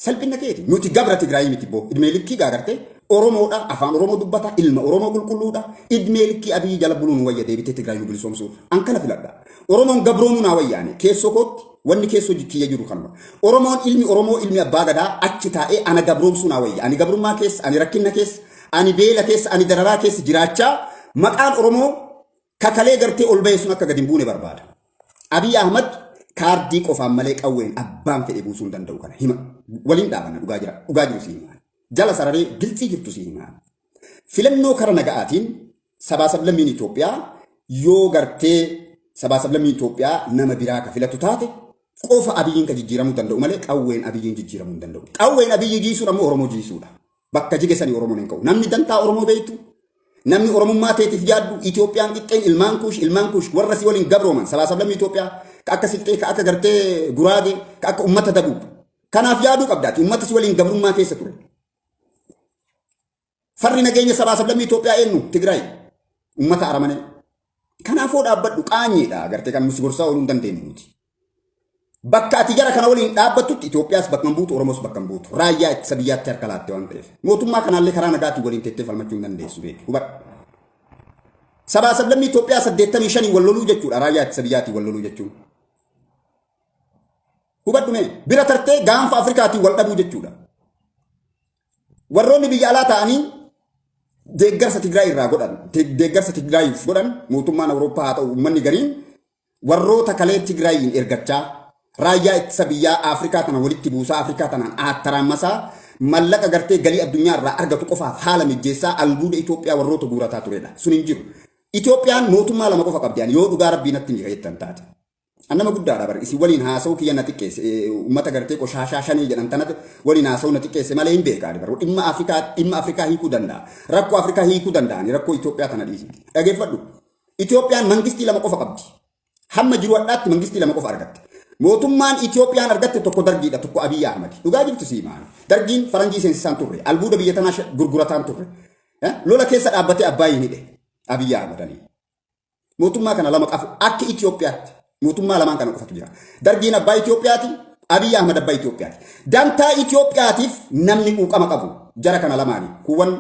salphina keeti. Nuti gabra Tigraay miti boo idmee likkii gaagartee Oromoodha afaan Oromoo dubbata ilma Oromoo qulqulluudha idmee likkii Abiy jala buluun wayya deebitee Tigraay nu bilisoomsuuf an kana filadha. Oromoon gabroonuu naa wayyaane keessoo kootti wanni keessoo kiyya jiru kanuma. Oromoon ilmi abbaa gadaa achi taa'ee ana gabroomsuu naa wayya. Ani gabrummaa keessa ani rakkina keessa ani beela keessa ani dararaa keessa jiraachaa maqaan Oromoo kakalee gartee ol ba'e sun akka gadi hin buune barbaada. Abiy Ahmad kaardii qofaan malee qawween abbaan fedhe buusuu hin danda'u kana hima. Waliin dhaabanna dhugaa jiru si himaa. Jala sararee gilxii jirtu si himaa. Filannoo kara naga'aatiin sabaa sablammiin Itoophiyaa yoo gartee sabaa sablammiin Itoophiyaa nama biraa ka filatu taate qofa Abiyyiin ka jijjiiramuu danda'u malee qawween Abiyyiin jijjiiramuu hin danda'u. Qawween Abiyyi jiisuudha ammoo Oromoo jiisuudha. Bakka jigesanii Oromoon hin qabu. Namni dantaa Oromoo beektu namni Oromummaa teetiif yaaddu Itoophiyaan qixxeen ilmaan kuush warra si waliin gabrooman sabaa sablammii Itoophiyaa ka akka silxee ka akka gartee Guraagee ka akka ummata Dabuub. Kanaaf yaaduu qabdaati ummata si waliin gabrummaa keessa ture. Farri nageenya sabaa sablammii Itoophiyaa eenyu Tigraay ummata Aramane. Kanaafoo dhaabbadhu qaanyeedha gartee kan nuti gorsaa ooluu hin dandeenye nuti. Bakka ati jara kana waliin dhaabbattutti Itoophiyaas bakka hin buutu Oromoos bakka hin buutu. Raayyaa ittisa biyyaatti harka laatte waan ta'eef. Mootummaa kanaallee karaa nagaatiin waliin teettee falmachuu hin dandeessu beeku. Hubadhu. Sabaa sablammii Itoophiyaa 85 wal loluu jechuudha raayyaa ittisa biyyaatiin wal loluu jechuun. Hubadhu mee bira tartee gaanfa Afrikaatiin wal dhabuu jechuudha. Warroonni biyya alaa ta'anii deeggarsa Tigraay irraa godhan deeggarsa Tigraayiif godhan mootummaan Awurooppaa haa ta'u uummanni gariin warroota kalee Tigraayiin ergachaa raayyaa ittisa biyyaa Afrikaa tana walitti buusaa Afrikaa tanaan aattaraammasaa mallaqa gartee galii addunyaa irraa argatu qofaaf haala mijjeessaa albuuda Itoophiyaa warroota guurataa turedha. Sun hin jiru. Itoophiyaan mootummaa lama qofa qabdi yoo dhugaa rabbii natti hin jettan taate. Annama guddaadha bari isin waliin haasa'uu kiyya na xiqqeesse uummata gartee qoshaashaa shanii jedhan tanatti waliin haasa'uu na xiqqeesse malee hin beekaani baru dhimma Afrikaa hiikuu danda'a. Rakkoo Afrikaa hiikuu danda'ani rakkoo Itoophiyaa tana dhiisi. Dhageeffadhu. Itoophiyaan mangistii lama qofa qabdi. Hamma jiru wadhaatti mangistii lama qofa argatte. Mootummaan Itoophiyaan argatte tokko dargiidha tokko Abiy Ahmad. Dhugaa jirtu si himaa. Dargiin faranjii seensisaan turre albuuda biyya tanaa gurgurataan turre. Lola keessa dhaabbatee Abbaayii hidhe Abiy Ahmadanii. Mootummaa kana lama qabu akka Itoophiyaatti. Mootummaa lamaan kana qofatu jira. Dargiin abbaa Itoophiyaati, Abiy Ahmad abbaa Itoophiyaati. Dantaa Itoophiyaatiif namni quuqama qabu jara kana lamaani. Kuwwan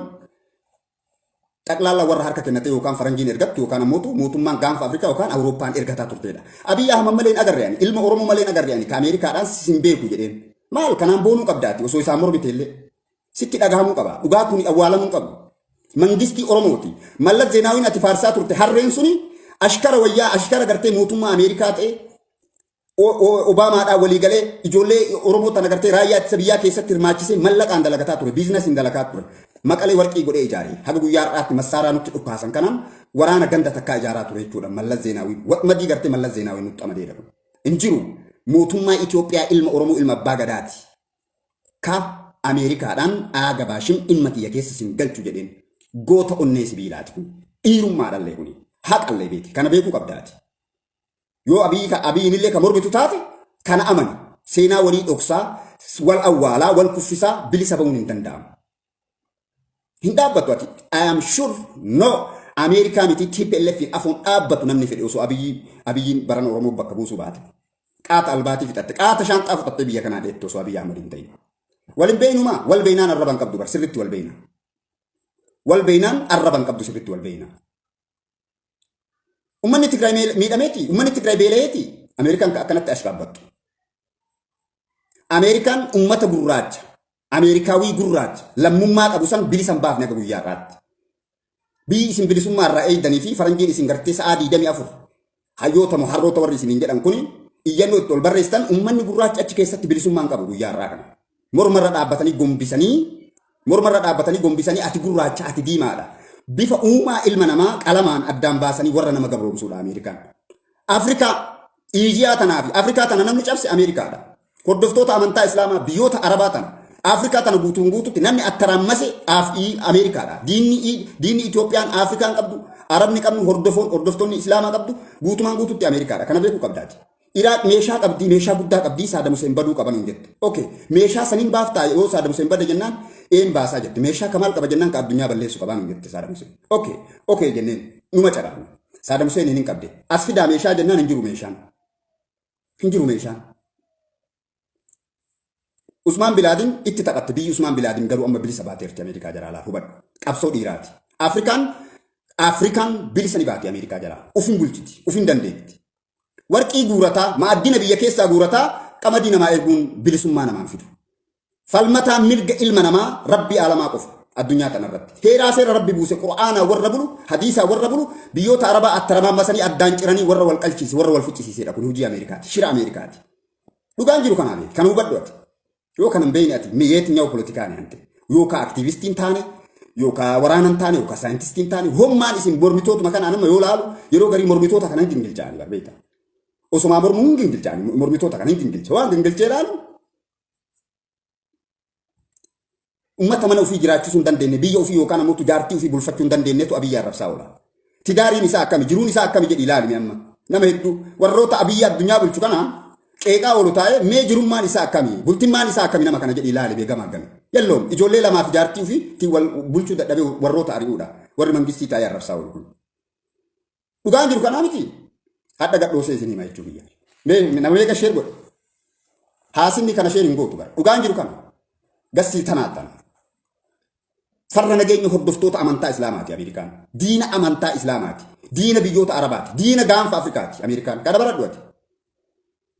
xaqlaalla warra harka kennate yookaan faranjiin ergattu yookaan ammoo mootummaan gaanfa Afrikaa yookaan Awurooppaan ergataa turteedha. Abiy Ahmad malee hin agarre ani ilma Oromoo malee hin agarre ani ka Ameerikaadhaan sin beeku jedheen. Maal kanaan boonuu qabdaati osoo isaa mormite illee sitti dhagahamuu qaba. Dhugaa kun awwaalamuu qabu. Mangistii Oromooti. Mallas Zeenaawiin ati faarsaa turte harreen suni ashkara wayyaa ashkara gartee mootummaa Ameerikaa ta'e Obaamaadhaan walii galee ijoollee Oromoo tana gartee raayyaa ittisa biyyaa keessatti hirmaachisee mallaqaan dalagataa ture biizinasiin dalagaa ture maqalee warqii godhee ijaare haga guyyaa har'aatti massaaraa nutti dhukkaasan kanaan waraana ganda takkaa ijaaraa ture jechuudha Mallas Zeenaawii madii gartee Mallas Zeenaawii nutti amadeedha hin jiru mootummaa Itoophiyaa ilma Oromoo ilma abbaa gadaati ka Ameerikaadhaan aaga baashim dhimma kiyya keessa sin galchu jedheen goota onnee sibiilaati kun dhiirummaadhallee kuni haqallee beeki kana beekuu qabdaati. Yoo Abiyyiin illee ka mormitu taate kana amani seenaa walii dhoksaa wal awwaalaa wal kuffisaa bilisa ba'uun hin danda'amu. Hin dhaabbatu ati I am sure no Ameerikaa miti TPLF afoon dhaabbatu namni fedhe osoo Abiyyiin barana Oromoo bakka buusuu baate. Qaata albaatii fixatte qaata shaanxaa fudhattee biyya kanaa dheette osoo Abiyyi Ahmad hin ta'in. Wal beeynumaa wal beeynaan arraban qabdu bar sirritti wal beeyna. Wal beeynaan arraban qabdu sirritti wal beeyna. Ummanni Tigraay miidhameeti, ummanni Tigraay beela'eeti. Ameerikaan akkanatti as dhaabbattu. Ameerikaan ummata gurraacha, Ameerikaawii gurraacha, lammummaa qabu san bilisan baafne akka guyyaa irraatti. Biyyi isin bilisummaa irraa eegdanii fi faranjiin isin gartee sa'aa 24 hayyoota moo harroota warri isiniin jedhan kuni iyyannoo itti ol barreessitan ummanni gurraacha achi keessatti bilisummaan qabu guyyaa irraa kana. Morma irra dhaabbatanii gombisanii Mormarra dhaabbatanii gombisanii ati gurraacha ati diimaadha. Bifa uumaa ilma namaa qalamaan addaan baasanii warra nama gabroomsuudha Ameerikaan. Afrikaa Iijiyaa tanaa fi Afrikaa tana namni cabse Ameerikaadha. Hordoftoota amantaa Islaamaa biyyoota Arabaa tana Afrikaa tana guutuun guututti namni attarammase Ameerikaadha. Diinni Itoophiyaan Afrikaan qabdu Arabni qabnu hordoftoonni Islaamaa qabdu guutumaan guututti Ameerikaadha. Kana beekuu qabdaati. Iraaq meeshaa qabdi meeshaa guddaa qabdi Saddam Hussein baduu qaban hin jette. Okay meeshaa saniin baaftaa yoo Saddam Hussein bada jennaan een baasaa jette. Meeshaa Kamaal qaba jennaan ka addunyaa balleessu qaban hin jette Saddam Hussein. Okay jenneen numa caraafne. Saddam Hussein hin qabde. As fidaa meeshaa jennaan hin jiru meeshaan. Hin jiru meeshaan. Usmaan Bilaadin itti taphatte biyyi Usmaan Bilaadin garuu amma bilisa baateerti Ameerikaa jalaa hubadhu. Qabsoo dhiiraati. Afrikaan bilisa ni baate Ameerikaa jalaa. Ufin bulchiti, ufin dandeetti. Warqii guurataa, ma'addina biyya keessaa guurataa, qamadii namaa eeguun bilisummaa namaan fidu. Falmataan mirga ilma namaa Rabbii alamaa qofa addunyaa kanarratti. Heeraa seera Rabbi buuse Qur'aanaa warra bulu, hadiisaa warra bulu, biyyoota Arabaa attaramasanii addaan ciranii warra wal qalchiise, warra wal ficcisiisedha kun hojii Ameerikaati, shira Ameerikaati. Dhugaan jiru kanaa beeki, kan hubadhu ati. Yoo kanan beeyni ati yeetnyaa'u politikaanii hante. Yookaan aktiivistiin taane, yookaan waraanan taane, yookaan saayintistiin taane, hommaan isin mormitootuma kanaa nama yoo laalu yeroo garii mormitoota kanan gingilchaanii barbeeta. Osuma mormuun gingilchaanii mormitoota kanan gingilcha waan gingilchee laalu. Ummata mana ofii jiraachisuu hin dandeenye biyya ofii yookaan ammoo jaartii ofii bulfachuu hin dandeenyetu Abiyyi arrabsaa oola. Tidaariin isaa akkami jiruun isaa akkami jedhi ilaalimi amma. Nama hedduu warroota Abiyyi addunyaa bulchu kana qeeqaa oolu taa'ee mee jirummaan isaa akkami bultimmaan isaa akkami nama kana jedhi ilaalimi gama gami. Yalloon ijoollee lamaaf jaartii ofii tii wal bulchuu dadhabee warroota ari'uudha. Warri mangistii taa'ee arrabsaa oolu kun. Dhugaan jiru kanaa miti. Hadda gadhoosee isin hima jechuu biyya. Nama meeqa sheer godhe. Haasinni kana sheer hin gootu bara. Dhugaan jiru kana. Gassii tanaadhaan. Farra nageenya hordoftoota amantaa Islaamaati Ameerikaan. Diina amantaa Islaamaati. Diina biyyoota Arabaati. Diina gaanfa Afrikaati Ameerikaan. Kana baradhuati.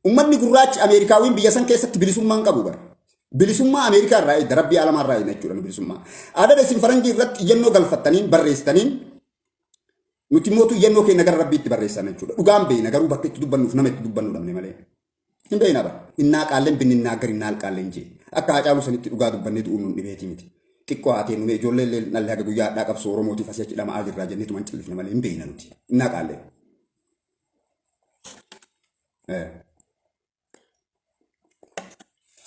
Ummanni gurraachi Ameerikaawwiin biyya san keessatti bilisummaan qabu bara. Bilisummaa Ameerikaa irraa eedda Rabbii alamaa irraa eedda jechuudha bilisummaa. Adada isin faranjii irratti iyyannoo galfattaniin barreessitaniin nuti mootu iyyannoo keenya gara Rabbiitti barreessan jechuudha. Dhugaan beeyna garuu bakka itti dubbannuuf nama itti dubbannu dhabne malee. Hin beeyna bara. Innaa qaalleen binni innaa gari innaa qaalleen jee. Akka Haacaaluu sanitti dhugaa dubbanneetu uunuun dhibeetii miti. Xiqqoo haatee nuyi ijoollee nallee haga guyyaa addaa qabsoo Oromootiif asii achi dhamaa jirraa jenneetu man cillifne malee hin beeyna nuti. Innaa qaallee.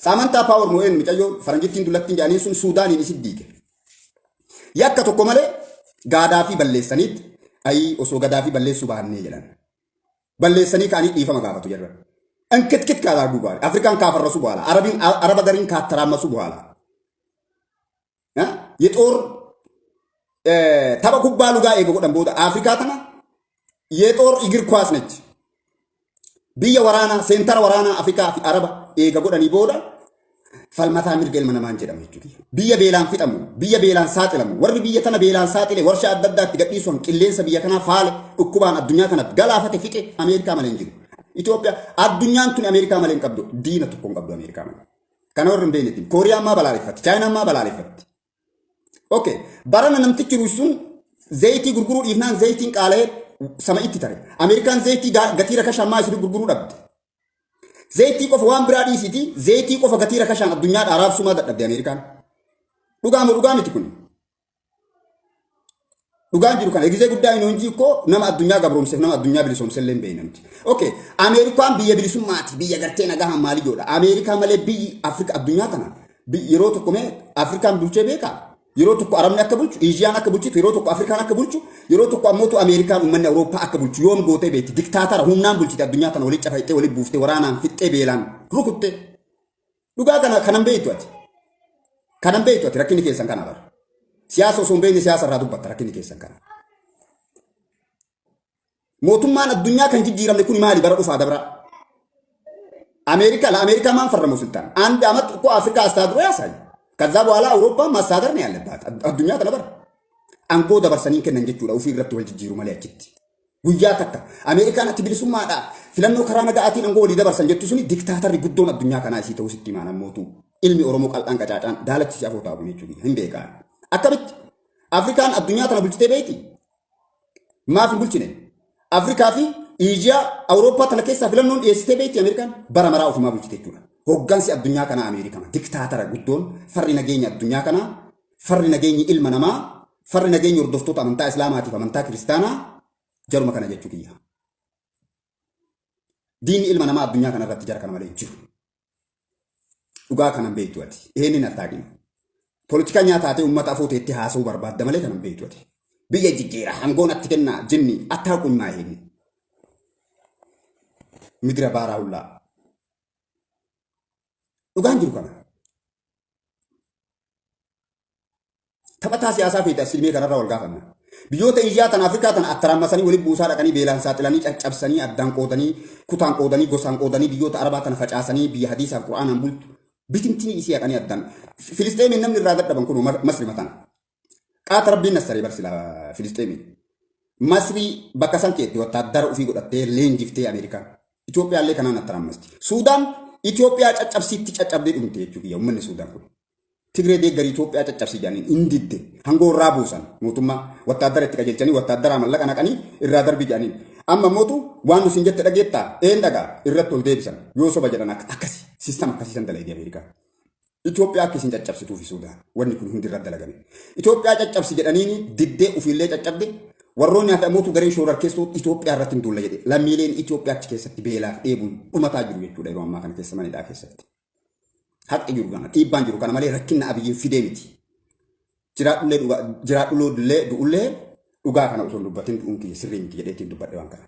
Samantaa paawar moo'een micayyoo faranjittiin dullattiin jaaniin sun Suudaaniin isin diige. Yakka tokko malee gaadaa fi balleessaniitti ayii osoo gadaa fi balleessuu baannee jedhan. Balleessanii kaanii dhiifama gaafatu jedhan. Ankitkit kaadaa guubaale. Afrikaan kaafarrasu bu'aala. Araba gariin kaattaraammasu bu'aala. Yeጦር tapha kubbaa lugaa eega godhan booda Afrikaa tana yeጦር እግር ኳስ ነች. Biyya waraanaa seentara waraanaa Afrikaa fi Araba eega godhanii booda falmataa mirga ilma namaan jedhama jechuudha. Biyya beelaan fixamu, biyya beelaan saaxilamu, warri biyya tana beelaan saaxile warshaa adda addaatti gadhiisuun qilleensa biyya kanaa faale dhukkubaan addunyaa kanatti galaafate fixe Ameerikaa malee hin jiru. Itoophiyaa addunyaan tuni Ameerikaa malee hin qabdu diina tokko hin qabdu Ameerikaa malee. Kana warri hin beeknetiin Kooriyaan maa balaaleffatti, Chaayinaan maa balaaleffatti. Okay, barana namtichi ruusuun zayitii gurguruu dhiifnaan zayitiin qaala'ee sama itti tare. Ameerikaan zayitii gatii rakashaan maa isin gurguruu dhabde. Zayitii qofa waan biraa dhiisiti zayitii qofa gatii rakashaan addunyaadhaa raabsumaa dadhabde Ameerikaan. Dhugaa miti kun. Dhugaan jiru kana egizee guddaa hin hojii koo nama addunyaa gabroomseef nama addunyaa bilisoomse illee hin beeknamti. Okay, Ameerikaan biyya bilisummaati biyya gartee nagaa maalii godha. Ameerikaa malee biyyi Afrika addunyaa kana yeroo tokko mee Afrikaan bulchee beekaa. Yeroo tokko Arabni akka bulchu, Iijiyaan akka bulchitu, yeroo tokko Afrikaan akka bulchu, yeroo tokko ammoo Ameerikaan uummanni Awurooppaa akka bulchu yoom gootee beekti. Diktaatara humnaan bulchite addunyaa kana walitti cafayxee walitti buuftee waraanaan fixxee beelaan rukutte. Dhugaa kanan beektu ati. Kanan beektu ati rakkinni keessan kana bara. Siyaasa osoo hin beekne siyaasa irraa dubbatta rakkinni keessan kana. Mootummaan addunyaa kan jijjiiramne kun maali bara dhufaa dabra? ለአሜሪካ ማን ፈረመው ስልጣን? አንድ አመት እኮ አፍሪካ አስተዳድሮ ያሳይ። ከዛ በኋላ አውሮፓ ማስተዳደር ነው ያለባት። አዱኛ ተለበር አንጎ ደበርሰኒን ከነን ጀቹላ ኡፊ ረቱ ወልጅሩ ማለያችት ጉያ ተካ አሜሪካን አትቢልሱማዳ ፍለኖ ከራና ጋአቲን አንጎ ወሊ ደበርሰን ጀቱ ሱኒ ዲክታተር ጉዶን አዱኛ ከና ሲተው ሲቲ ማና ሞቱ ኢልሚ ኦሮሞ ቃልጣን ቀጫጫን ዳለች ሲያፎታ ቡኒቹ እንዴካ አከብት አፍሪካን አዱኛ ተነብልጭቴ ቤቲ ማፊ ቡልችኔ አፍሪካ ፊ ኢጂያ አውሮፓ ተነከሳ ፍለኖን ኤስቴ ቤቲ አሜሪካን በረመራ ኦፉማ ቡልችቴ ጁላ ሆጋንሲ አዱኛ ከና አሜሪካ ዲክታተር ጉዶን ፈሪ ነገኛ አዱኛ ከና farri nageenyi ilma namaa, farri nageenyi hordoftoota amantaa Islaamaatiif amantaa Kiristaanaa jaruma kana jechuu kiyya. Diinni ilma namaa addunyaa kanarratti jara kana malee jiru. Dhugaa kanan beektu ati. Eenyuun attaaqin. Politika nyaataatee uummata afooteetti haasa'uu barbaadda malee kanan beektu ati. Biyya jijjiira hangoon atti kennaa jinni attaaquun maa eenyu. Midira baaraa hullaa. Dhugaan jiru kana. Taphataa siyaasaa fi silmee kanarra wal gaafanna. Biyyoota Eeshiyaa tan Afrikaa tan attaraammasanii waliin buusaa dhaqanii beelaan saaxilanii caccabsanii addaan qoodanii kutaan qoodanii gosaan qoodanii biyyoota Arabaa tan facaasanii biyya hadiisaaf Qur'aanaan bultu bitimtinii isii haqanii addaan. Filisteemiin namni irraa dadhaban kun Masri mataan. Qaata rabbiin nassaree barsila Filisteemiin. Masri bakka san keetti wattaaddara ofii godhattee leenjiftee Ameerikaan. Itoophiyaa illee kanaan attaraamasti. Suudaan Itoophiyaa caccabsiitti caccabdee dhumte jechuudha uummanni Suudaan kun. Tigree deeggarii Itoophiyaa caccabsii jaaniin indidde hangoo irraa buusan mootummaa wattaaddara itti qajeelchanii wattaaddara mallaqa naqanii irraa darbii jaaniin. Amma mootu waan nusin jette dhageettaa een dhagaa irratti ol deebisan yoo soba jedhan akkasi sistama akkasiisan dalagee Ameerikaa. Itoophiyaa akkasiin caccabsituufi Suudaan wanni kun hundi irratti dalagame. Itoophiyaa caccabsi jedhaniin diddee ofiillee caccabde warroonni hafe mootu garee shoorarkeessoo Itoophiyaa irratti hin tuulla jedhe lammiileen Itoophiyaa achi keessatti beelaaf dheebuun dhumataa jiru jechuudha yeroo ammaa kana keessa manidhaa keessatti. Haqi jiru kana dhiibbaan jiru kana malee rakkinna abiyyiin fidee miti. Jiraadhullee du'ullee dhugaa kana osoo dubbatin du'uun kiyya sirrii miti jedheetiin dubbadhe waan kana.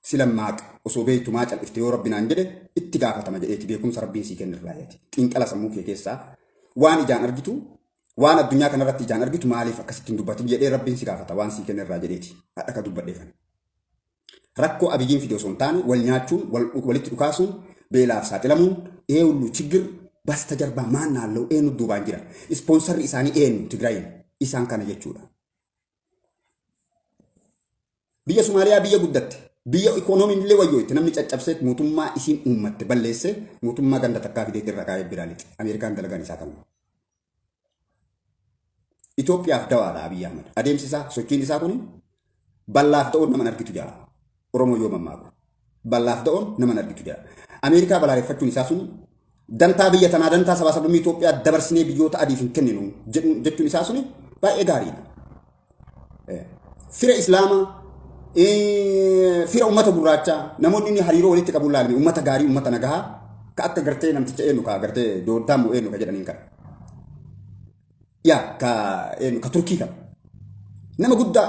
Silan maaqa osoo beektu maa cal'iftee yoo rabbinaan jedhe itti gaafatama jedheeti beekumsa rabbiin sii kennirraa jedhe. Xiinxala sammuu kee keessaa waan ijaan argitu waan addunyaa kanarratti ijaan argitu maaliif akkasittiin dubbatin jedhee rabbiin si gaafata waan sii kennirraa jedheeti. Hadha ka dubbadheefan. Rakkoo abiyyiin fidee osoo hin taane wal nyaachuun walitti dhukaasuun beelaaf saaxilamuun eewullu chiggir basta jarbaa maan naalloo eenyu duubaan jira. Ispoonsarri isaanii eenyu Tigraayin isaan kana jechuudha. Biyya Somaaliyaa biyya guddatte biyya ikoonomiin illee wayyootti namni caccabseet mootummaa isiin uummatte balleesse mootummaa ganda takkaa fideetti irra kaa'ee biraa lixe Ameerikaan dalagaan isaa kanuma. Itoophiyaaf dawaadha Abiyyi Ahmad adeemsi isaa sochiin isaa kun ballaaf ta'uun naman argitu jira. Oromoo yoo mammaaku ballaaf ta'uun naman argitu jira. Ameerikaa balaaleffachuun isaa sun dantaa biyya tanaa dantaa sabaa sablammii Itoophiyaa dabarsinee biyyoota adiif hin kenninu jechuun isaa suni baay'ee gaariidha. Fira Islaamaa fira uummata gurraachaa namoonni hariiroo walitti qabuun laalame uummata gaarii uummata nagahaa ka akka gartee namticha eenyu ka gartee dooddaammu eenyu ka jedhaniin kana. Yaa ka Turkii kana nama guddaa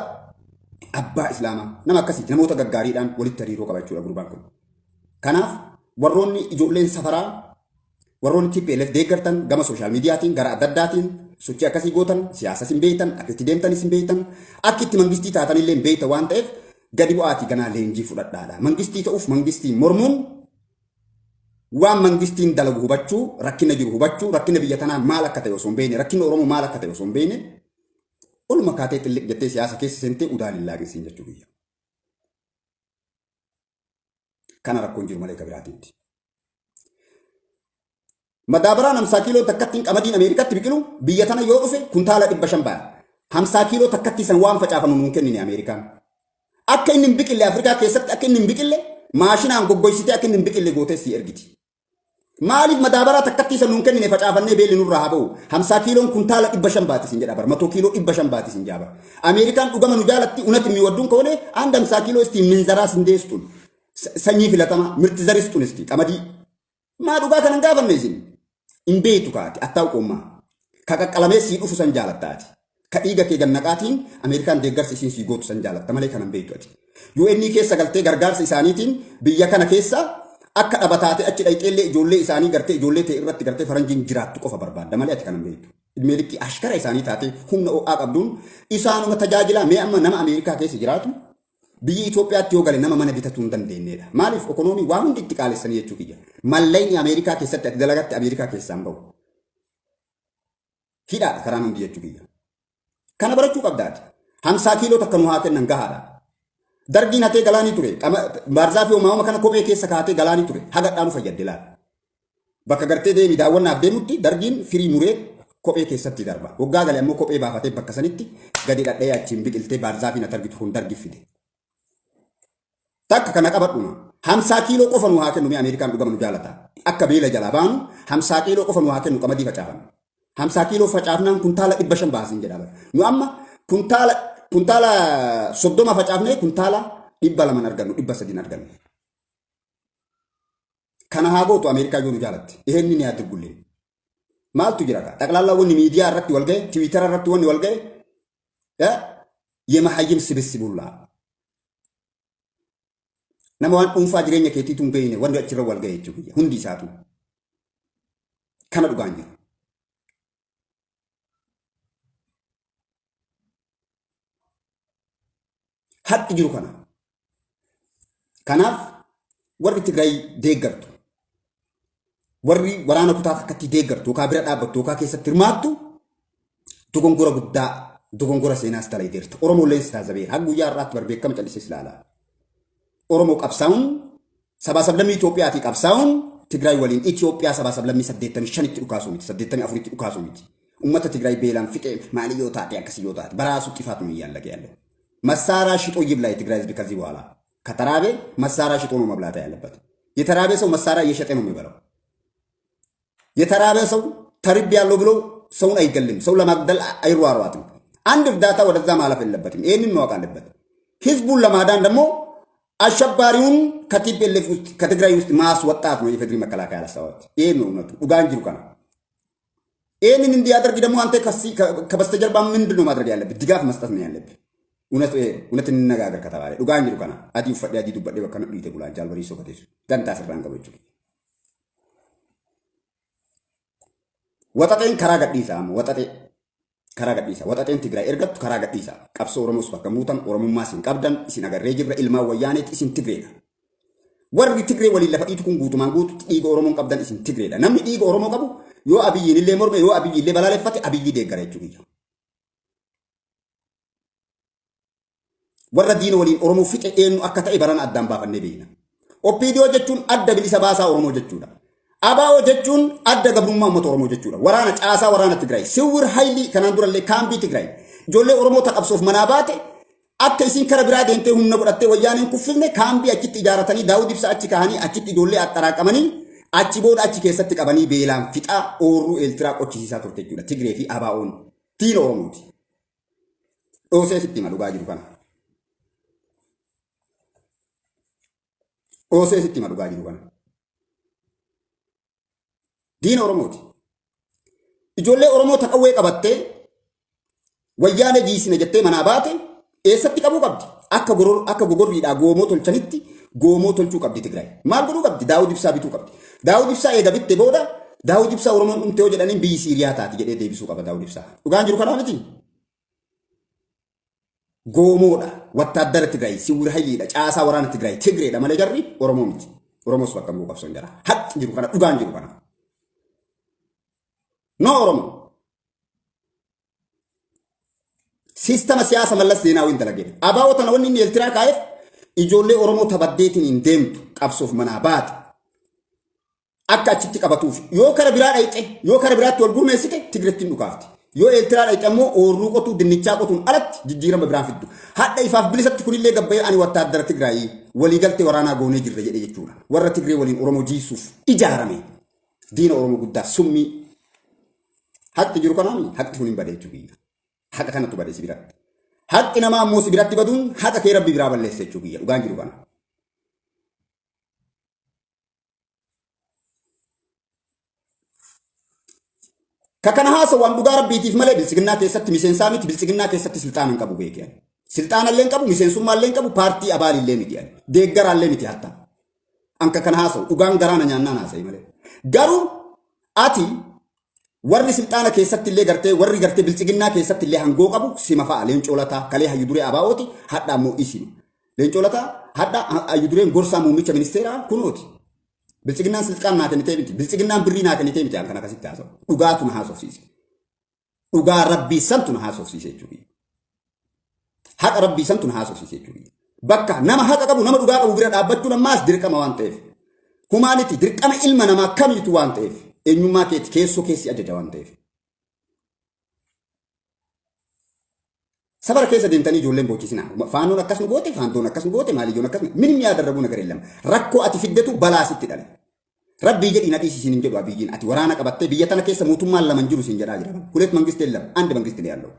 abbaa Islaamaa nama akkasiiti namoota gaggaariidhaan walitti hariiroo qabachuudha gurbaan kun. Kanaaf warroonni ijoolleen safaraa warroonni TPLF deeggartan gama sooshaal miidiyaatiin gara adda addaatiin sochii akkasii gootan siyaasas hin beektan akka itti deemtanis hin beektan akka itti mangistii taatanillee hin beektan waan ta'eef gadi bu'aatii ganaa leenjii fudhadhaadha. Mangistii ta'uuf mangistiin mormuun waan mangistiin dalagu hubachuu rakkina jiru hubachuu rakkina biyya tanaa maal akka ta'e osoo hin beekne rakkina Oromoo maal akka ta'e osoo hin beekne oluma kaatee xilliq jettee siyaasa keessa seentee udaan hin laaqisiin jechuu biyya. Kana rakkoon jiru malee kabiraatiitti. Madaabaraa 50 kiiloo takkattiin qamadiin Ameerikaatti biqilu biyya tana yoo dhufe kuntaala 500 ba'a. 50 kiiloo takkatti san waan facaafamu nuun kennine Ameerikaan. Akka inni hin biqille Afrikaa keessatti akka inni hin biqille maashinaan goggoysitee akka inni hin biqille gootee si ergiti. Maaliif madaabaraa takkatti san nuun kennine facaafannee beelli nurraa haa ba'u. 50 kiiloon kuntaala 500 baati sin jedha bar 100 kiiloo 500 baati sin jaaba. Ameerikaan dhugama nu jaalatti unatti mi wadduun koone anda 50 kiiloo istiin minzaraa sin deestun. Sanyii filatama mirti zaristun isti qamadii. Maa dhugaa kanan gaafanne isin. In beetu kaati attaa uummaa ka qaqqalamee sii dhufu san jaalattaati ka dhiiga kee gannaqaatiin Ameerikaan deeggarsa isiin sii gootu san jaalatta malee kanan beektu ati UN keessa galtee gargaarsa isaaniitiin biyya kana keessa akka dhabataate achi dhayxeellee ijoollee isaanii gartee ijoollee ta'e irratti gartee faranjiin jiraattu qofa barbaadda malee ati kanan beektu ilmeelikki ashkara isaanii taate humna ho'aa qabduun isaanuma tajaajilaa mee amma nama Ameerikaa keessa jiraatu biyyi Itoophiyaatti yoo gale nama mana bitatuu hin dandeenyedha. Maaliif ekonomii waa hundi itti qaalessanii jechuu kiyya. Mallayni Ameerikaa keessatti ati dalagatti Ameerikaa keessaan bahu. Hidhaadha karaan hundi jechuu kiyya. Kana barachuu qabdaati. 50 kiiloo takka nu haa kennan gahaadha. Dargiin hatee galaanii ture. Baarzaa fi uumama kana kophee keessa kaatee galaanii ture. Hagadhaa nu fayyadde laata. Bakka gartee deemi daawwannaaf deemutti dargiin firii muree kophee keessatti darba. Waggaa galee ammoo kophee baafatee bakka sanitti gadi dhadhee achiin biqiltee baarzaa fi na targitu kun dargifide. Takka kana qabadhuma 50 kiiloo qofa nu haa kennu Ameerikaan dhugama nu jaalata akka beela jalaa baanu 50 kiiloo qofa nu haa kennu qamadii facaafannu 50 kiiloo facaafnaan kuntaala 500 baasin jedha. Nu amma kuntaala 30 facaafnee kuntaala 200 argannu 300 argannu. Kana haa gootu Ameerikaa yoo nu jaalatti. Iheenni ni yaaddu gullee. Maaltu jira kaa? Xaqlaallaa wanni miidiyaa irratti wal ga'e, Tiwiitara irratti wanni wal ga'e, የመሐይም ስብስቡላ nama waan dhuunfaa jireenya keetiitu hin beekne wanti achirra wal ga'e jechuudha hundi isaatu kana dhugaan jiru. Haqqi jiru kana. Kanaaf warri Tigraay deeggartu warri waraana kutaa akkatti deeggartu yookaan bira dhaabbattu yookaan keessatti hirmaattu dogongora guddaa dogongora seenaas talayideertu. Oromoo leensi taazabeera. Haggu guyyaa irraatti barbeekama callisees ilaala. Oromoo qabsaa'uun sabaa sablammii Itoophiyaatii qabsaa'uun Tigraay waliin Itoophiyaa sabaa sablammii 85 itti dhukaasuu miti 84 itti dhukaasuu miti. Uummata Tigraay beelaan fixee maalii yoo taate akkasii yoo taate baraasuu xifaatu miyyaan lagee yalle. Masaaraa shixoo ይብላይ ትግራይ ህዝብ ከዚህ በኋላ ከተራበ መሳሪያ ሽጦ ነው መብላት ያለበት። የተራበ ሰው መሳሪያ እየሸጠ ነው የሚበላው። የተራበ ሰው ተርብ ያለው ብሎ ሰውን አይገልም። ሰው ለማግደል አይሯሯጥም። አንድ እርዳታ ወደዛ ማለፍ የለበትም። ይሄንን ማወቅ አለበት። ህዝቡን ለማዳን ደግሞ አሸባሪውን ከቲፒኤልኤፍ ውስጥ ከትግራይ ውስጥ ማስወጣት ነው የፌድሪ መከላከያ ያላሰዋት። ይሄ ነው እውነቱ። ኡጋንጅሩ ከና ይሄንን እንዲያደርግ ደግሞ አንተ ከበስተጀርባ ምንድነው ማድረግ ያለበት? ድጋፍ መስጠት ነው ያለበት። እውነት እንነጋገር ከተባለ ኡጋንጅሩ ከና አዲ ፈዲ አዲ ዱበደ በከነ ዲተ ጉላን ጃልበሪ ሶከቴ ደንታ ሰራን ቀበቹ ወጣቴን ከራገዲሳ ወጣቴ ከራገዲሳ ወጣቴን ትግራይ እርገቱ ከራገዲሳ ቀብሶ ኦሮሞስ በከሙታን ኦሮሞማ ሲን ቀብደን ሲን አገሬ ጅብረ ኢልማ ወያኔት ሲን ትግሬዳ ወርቢ ትግሬ ወሊ ለፈኢቱ ኩን ጉቱማን ጉቱ ዲጎ ኦሮሞን ቀብደን ሲን ትግሬዳ ነምኒ ዲጎ ኦሮሞ ቀቡ ዮ አብይን ኢሌ ሞርሜ ዮ አብይ ኢሌ በላለፈተ አብይ ደገረቹ ይያ warra diina waliin oromoo fixe eenyu akka ta'e barana addaan baafannee beekna. Oppiidiyoo jechuun adda bilisa baasaa oromoo jechuudha. Abaa'oo jechuun adda gabrummaa uummata oromoo jechuudha. Waraana caasaa waraana Tigraay. Siwwir Haayilii kanaan durallee kaambii Tigraay. Ijoollee oromoo taqabsoof manaa baate akka isin kara biraa deemtee humna godhattee wayyaaneen kuffifne kaambii achitti ijaaratanii Daawud Ibsaa achi kaahanii achitti ijoollee axxaraaqamanii achi booda achi keessatti qabanii beelaan fixaa oorruu Eertiraa qochisiisaa turte jechuudha. Tigree fi Abaa'oon diina oromooti. Dhoosee sitti hima dhugaa jiru kana. Oosee sitti madhugaa jiru kana. Diina Oromooti. Ijoollee Oromoo taqawwee qabattee wayyaana jiisine jettee manaa baate eessatti qabuu qabdi? Akka gogorriidhaa goomoo tolchanitti goomoo tolchuu qabdi Tigraay. Maal godhuu qabdi? Daawud Ibsaa bituu qabdi. Daawud Ibsaa eega bitte booda Daawud Ibsaa Oromoon dhumtee yoo jedhaniin biyyi Siiriyaa taati jedhee deebisuu qaba Daawud Ibsaa. Dhugaan jiru kanaa miti? Goomoodha wattaaddara Tigraay Siwwir Haayiliidha caasaa waraana Tigraay Tigreedha malee jarri Oromoo miti. Oromoos bakka bu'u qabsoon jira. Haqqi jiru kana dhugaan jiru kana. No Oromoo. Siistama siyaasa mallas Zeenaawiin dalagee. Abaa'oo tana wanni inni Eertiraa kaa'eef ijoollee Oromoo tabaddeetiin hin deemtu qabsoof manaa baate. Akka achitti qabatuuf yoo kara biraa dhayxe yoo kara biraatti wal gurmeessite Tigreettiin dhukaafti. Yoo Eertiraa dhayxe ammoo oorruu qotuu dinnichaa qotuun alatti jijjiirama biraan fiddu. Hadha ifaaf bilisatti kunillee gabbayee ani wattaaddara Tigraay waliigaltee waraanaa goonee jirra jedhee jechuudha. Warra Tigree waliin Oromoo jiisuuf ijaarame. Diina Oromoo guddaa summii. Haqqi jiru kanaami haqqi kun hin badee jechuudha. Haqa kanatu badee si biratti. Haqqi namaa ammoo si biratti baduun haqa kee rabbi biraa balleessa jechuudha. Dhugaan jiru kana. Kakana haasa waan dhugaa rabbiitiif malee bilisiginnaa keessatti miseensaa miti bilisiginnaa keessatti silxaana hin qabu beekiyaan. Silxaana illee hin qabu miseensummaa illee hin qabu paartii abaal illee miti yaani. Deeggaraa illee miti hatta. Anka kana haasa dhugaan garaana nyaannaan haasa'e malee. Garuu ati warri silxaana keessatti illee gartee warri gartee bilisiginnaa keessatti illee hangoo qabu sima fa'a leencoo lataa kalee hayyu duree abaa'ooti hadhaa ammoo isima. Leencoo lataa hadhaa hayyu dureen gorsaa muummicha ministeeraa kunooti. Bilisiginnaan silxaan naa kennitee miti. Bilisiginnaan birrii naa kennitee miti kan akkasitti haasa'u. Dhugaatu na haasofsiise. Dhugaa rabbii santu na haasofsiise jechuudha. Haqa rabbii santu na haasofsiise jechuudha. Bakka nama haqa qabu nama dhugaa qabu bira dhaabbachuun ammaas dirqama waan ta'eef. Humaanitti dirqama ilma namaa kamiitu waan ta'eef. Eenyummaa keetti keessoo keessi ajaja waan ta'eef. Sabara keessa deemtanii ijoolleen boochisinaa. Faanoon akkas nu goote, faantoon akkas nu goote, maaliyyoon akkas nu minni yaadarrabuu nagara lama. Rakkoo ati fiddetu balaa sitti dhale. Rabbii jedhi nadhiisi isin hin jedhu abiyyiin ati waraana qabattee biyya tana keessa mootummaan lama hin jiru isin jedhaa jira. Hulet መንግስት የለም አንድ መንግስት ነው ያለው።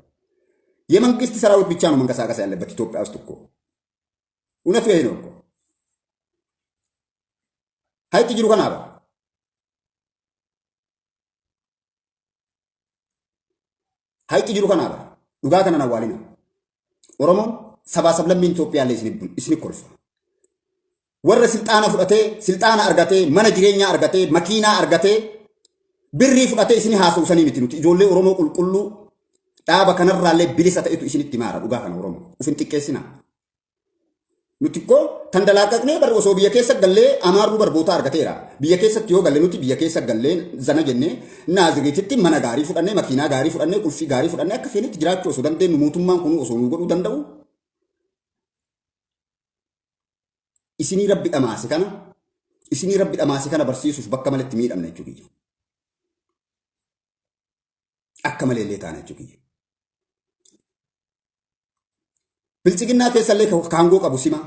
የመንግስት ሰራዊት ብቻ ነው መንቀሳቀስ ያለበት ኢትዮጵያ ውስጥ እኮ እውነቱ ይሄ ነው እኮ። ሀይቅ ጅሩ ከናባ ሀይቅ ጅሩ ከናባ ዱጋ ከነና ዋሊና ኦሮሞን ሰባ ሰብለሚን ኢትዮጵያ ላይ isni kolfa. Warra silxaana argatee mana jireenyaa argatee makiinaa argatee birrii fudhatee isin haasa'usanii miti nuti ijoollee Oromoo qulqulluu dhaaba kanarraallee bilisa ta'etu isinitti maara dhugaa kana Oromoo ufin xiqqeessina. Nuti ko tan dalaaqaqnee bar osoo biyya keessa gallee amaaruu barboota argateera. Biyya keessatti yoo galle nuti biyya keessa gallee zana jennee naaziriititti mana gaarii fudhannee makiinaa gaarii fudhannee qulfii gaarii fudhannee akka feenitti jiraachuu osoo dandeenyu mootummaan kun osoo nu godhuu danda'u. Isinii rabbi dhamaase kana barsiisuuf bakka maletti miidhamna jechuudha. Akka malee illee taana jechuudha. Bilchiginnaa keessallee kaangoo qabu sima,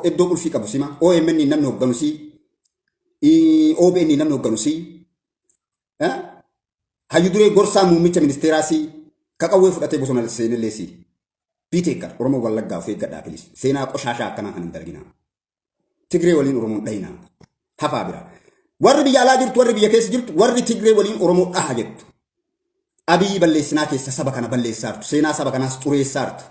iddoo qulfii qabu sima, OMN namni hoogganu si, OBN namni hoogganu si, hayyu duree gorsaa muummicha ministeeraa si, kaqawwee fudhatee bosona seenillee si. Biiteekka Oromoo Wallaggaa of eeggadhaa filis. Seenaa qoshaashaa akkanaa kan hin darginaa. Tigree waliin Oromoon dhayinaa. Hafaa bira. Warri biyya alaa jirtu, warri biyya keessa jirtu, warri Tigree waliin Oromoo dhaha jettu. Abiyyi balleessinaa keessa saba kana balleessaartu. Seenaa saba kanaas xureessaartu.